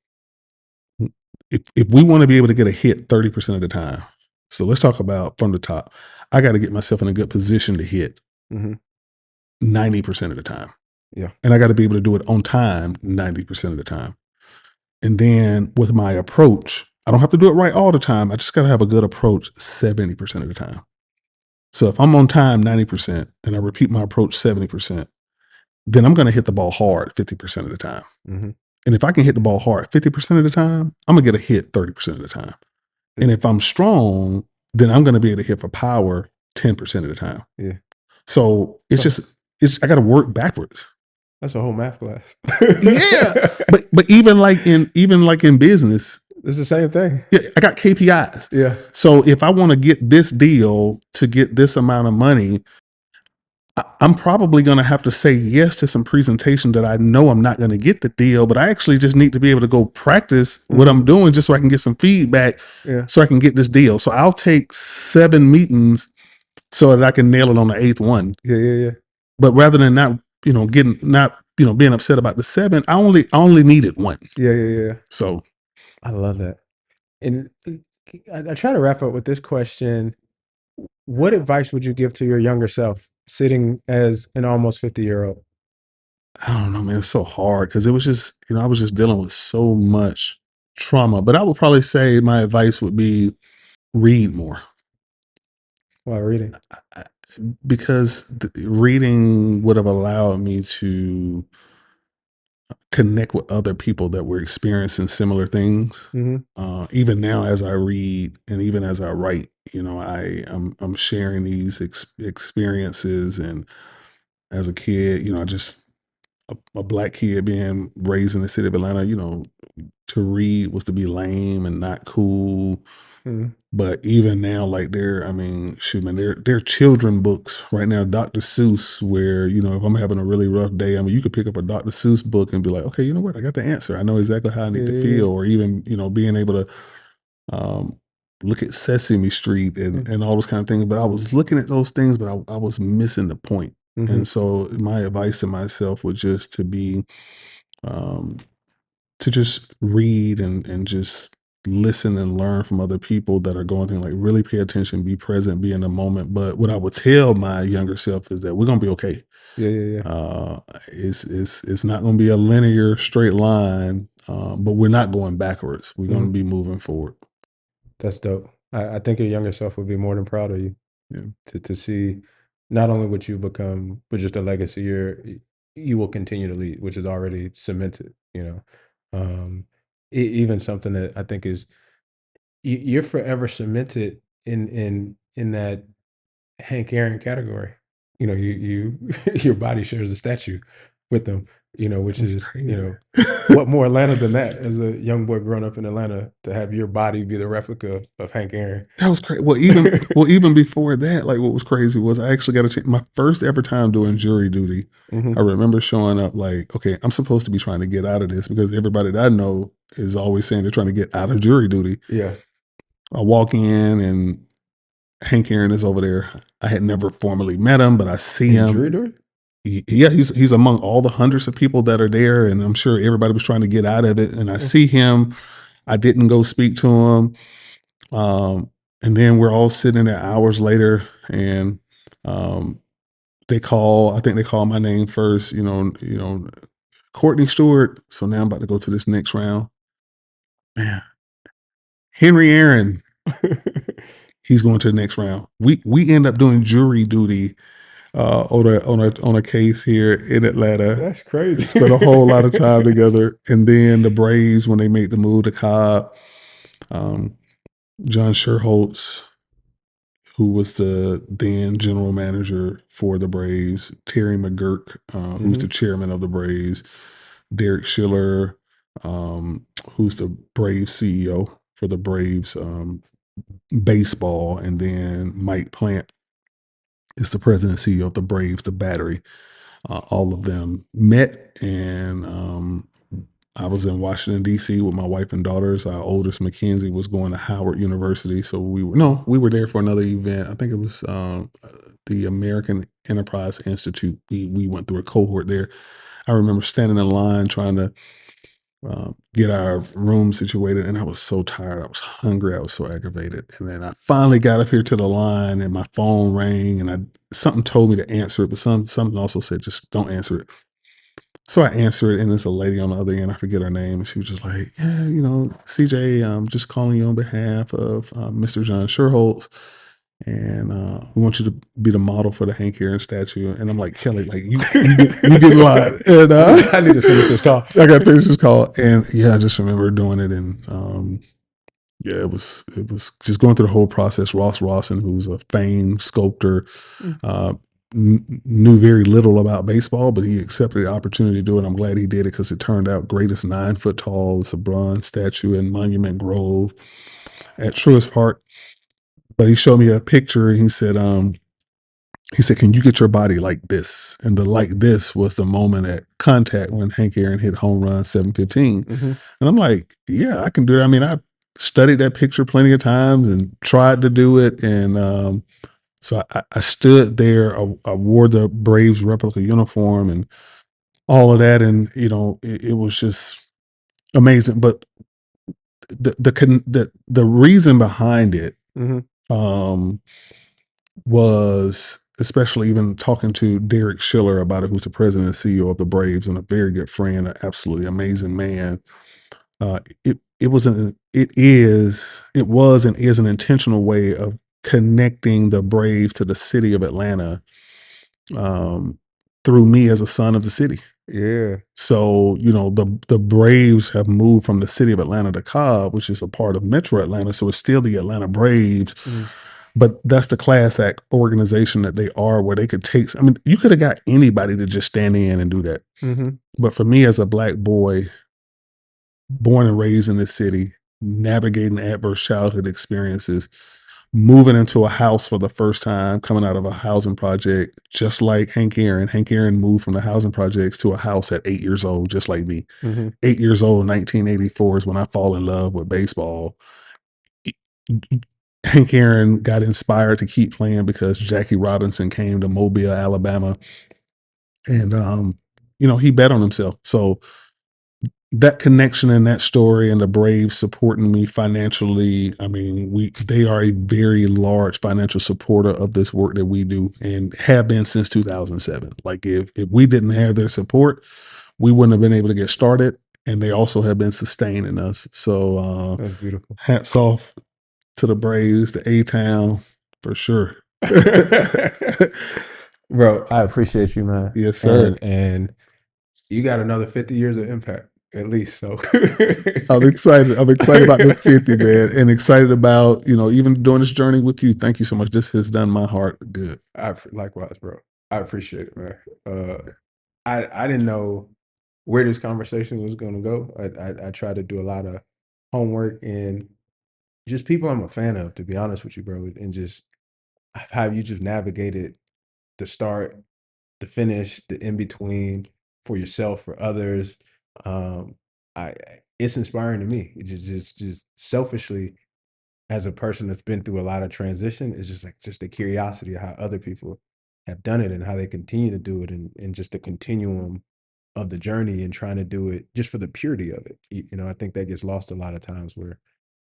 A: If we want to be able to get a hit 30% of the time, so let's talk about from the top, I got to get myself in a good position to hit
C: Mhm.
A: 90% of the time.
C: Yeah.
A: And I got to be able to do it on time 90% of the time. And then with my approach, I don't have to do it right all the time. I just got to have a good approach 70% of the time. So if I'm on time 90% and I repeat my approach 70%, then I'm going to hit the ball hard 50% of the time.
C: Mhm.
A: And if I can hit the ball hard 50% of the time, I'm going to get a hit 30% of the time.
C: It
A: And if I'm strong, then I'm going to be able to hit for power 10% of the time.
C: Yeah.
A: So
C: So
A: I got to work backwards.
C: that's a whole math class.
A: Yeah. But even like in business,
C: It's the same thing.
A: yeah, I got KPIs.
C: Yeah.
A: So if I want to get this deal to get this amount of money, I'm probably going to have to say yes to some presentation that I know I'm not going to get the deal, but I actually just need to be able to go practice what
C: Mhm.
A: I'm doing just so I can get some feedback
C: Yeah.
A: so I can get this deal. So I'll take 7 meetings so that I can nail it on the 8th one.
C: Yeah, yeah, yeah.
A: But rather than being upset about the 7, I only needed 1.
C: Yeah, yeah, yeah.
A: So
C: I love that. And I try to wrap up with this question. What advice would you give to your younger self sitting as an almost 50-year-old?
A: I don't know, man. It's so hard because it was just, I was just dealing with so much trauma. But I would probably say my advice would be read more.
C: While reading?
A: I- because reading would have allowed me to connect with other people that were experiencing similar things.
C: Mhm.
A: Even now, as I read and even as I write, I'm sharing these experiences. And as a kid, I just a black kid being raised in the city of Atlanta, to read was to be lame and not cool.
C: Mhm.
A: But even now, like I mean, shoot, man, they're children books right now. Dr. Seuss, where if I'm having a really rough day, I mean, you could pick up a Dr. Seuss book and be like, okay, you know what, I got the answer. I know exactly how I
C: Yeah,
A: need to
C: yeah, yeah.
A: feel. Or even being able to um, look at Sesame Street and
C: Mm,
A: and all those kind of things. But I was looking at those things, but I was missing the point.
C: mhm.
A: And so my advice to myself was just um, to just read and just listen and learn from other people that are going through, like really pay attention, be present, be in the moment. But what I would tell my younger self is that we're gonna be okay.
C: Yeah, yeah, yeah.
A: Uh, it's not gonna be a linear straight line, but we're not going backwards. We're gonna
C: Mhm.
A: be moving forward.
C: That's dope. I think your younger self would be more than proud of you
A: Yeah.
C: to see not only what you've become, but just the legacy you will continue to lead, which is already cemented, you know? Even something that I think is you're forever cemented in that Hank Aaron category. You your body shares a statue with them, which
A: That's
C: is,
A: crazy.
C: what more Atlanta than that as a young boy growing up in Atlanta to have your body be the replica of Hank Aaron.
A: That was crazy. Well, even before that, like what was crazy was I actually got a chance. My first ever time doing jury duty. I
C: Mhm.
A: remember showing up like, okay, I'm supposed to be trying to get out of this because everybody that I know is always saying they're trying to get out of jury duty.
C: Yeah.
A: I walk in and Hank Aaron is over there. I had never formally met him, but I see
C: In
A: him.
C: jury duty?
A: Yeah, he's among all the hundreds of people that are there, and I'm sure everybody was trying to get out of it. And I
C: Mm,
A: see him. I didn't go speak to him. Um, and then we're all sitting there hours later, and um, they call. I think they call my name first. Courtney Stewart. So now I'm about to go to this next round. Man, Henry Aaron. He's going to the next round. We end up doing jury duty on a case here in Atlanta.
C: That's crazy.
A: Spent a whole lot of time together, and then the Braves when they made the move to Cobb, um, John Sherholtz, who was the then general manager for the Braves, Terry McGurk, who's the
C: Mhm.
A: chairman of the Braves, Derek Schiller, who's the Braves CEO for the Braves baseball, and then Mike Plant is the president and CEO of the Braves, the Battery. All of them met, and I was in Washington D.C. with my wife and daughters. Our oldest, Mackenzie, was going to Howard University, so we were there for another event. I think it was the American Enterprise Institute. We went through a cohort there. I remember standing in line trying to get our room situated, and I was so tired. I was hungry. I was so aggravated, and then I finally got up here to the line, and my phone rang, and something told me to answer it, but something also said just don't answer it. So I answered, and there's a lady on the other end. I forget her name. And she was just like, "Yeah, CJ, I'm just calling you on behalf of Mr. John Sherholtz, and we want you to be the model for the Hank Aaron statue." And I'm like, Kelly, like you get in line, and
C: I need to finish this call.
A: I got to finish this call. And yeah, I just remember doing it, and yeah, it was just going through the whole process. Ross Rawson, who's a famed sculptor,
C: Mm,
A: uh, knew very little about baseball, but he accepted the opportunity to do it. I'm glad he did it because it turned out great. It's 9 foot tall. It's a bronze statue in Monument Grove at Truist Park. But he showed me a picture. And he said, "Can you get your body like this?" And the like this was the moment at contact when Hank Aaron hit home run 715.
C: mhm.
A: And I'm like, "Yeah, I can do it." I mean, I studied that picture plenty of times and tried to do it. And so I stood there. I wore the Braves replica uniform and all of that, and it was just amazing. But the reason behind it
C: Mhm.
A: um, was, especially even talking to Derek Schiller about it, who's the president and CEO of the Braves and a very good friend, an absolutely amazing man. It was and is an intentional way of connecting the Braves to the city of Atlanta, um, through me as a son of the city.
C: Yeah.
A: So, the Braves have moved from the city of Atlanta to Cobb, which is a part of Metro Atlanta. So it's still the Atlanta Braves,
C: Mhm.
A: But that's the class act organization that they are, where they could take. I mean, you could have got anybody to just stand in and do that.
C: Mhm.
A: But for me, as a black boy, born and raised in this city, navigating adverse childhood experiences, moving into a house for the first time, coming out of a housing project, just like Hank Aaron. Hank Aaron moved from the housing projects to a house at 8 years old, just like me.
C: Mhm.
A: 8 years old, 1984 is when I fall in love with baseball. Hank Aaron got inspired to keep playing because Jackie Robinson came to Mobile, Alabama, and he bet on himself. So that connection and that story and the Braves supporting me financially, I mean, they are a very large financial supporter of this work that we do and have been since 2007. Like if we didn't have their support, we wouldn't have been able to get started. And they also have been sustaining us. So
C: That's beautiful.
A: hats off to the Braves, the A-Town, for sure.
C: Bro, I appreciate you, man.
A: Yes, sir.
C: And you got another 50 years of impact, at least. So
A: I'm excited. I'm excited about the 50, man, and excited about, even doing this journey with you. Thank you so much. This has done my heart good.
C: Likewise, bro. I appreciate it, man. I didn't know where this conversation was going to go. I tried to do a lot of homework and just people I'm a fan of, to be honest with you, bro, and just how you just navigated the start, the finish, the in between for yourself, for others. Um, I it's inspiring to me. It just selfishly, as a person that's been through a lot of transition, it's just like just the curiosity of how other people have done it and how they continue to do it, and just the continuum of the journey and trying to do it just for the purity of it. I think that gets lost a lot of times where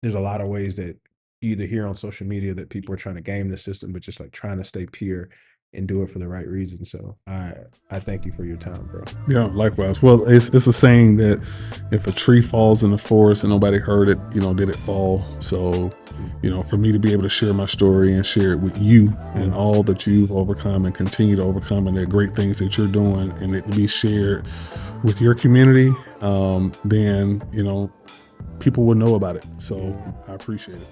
C: there's a lot of ways that you either hear on social media that people are trying to game the system, but just like trying to stay pure and do it for the right reason. So I thank you for your time, bro.
A: Yeah, likewise. Well, it's a saying that if a tree falls in the forest and nobody heard it, did it fall? So, for me to be able to share my story and share it with you and all that you've overcome and continue to overcome and the great things that you're doing, and it to be shared with your community, then, people will know about it. So I appreciate it.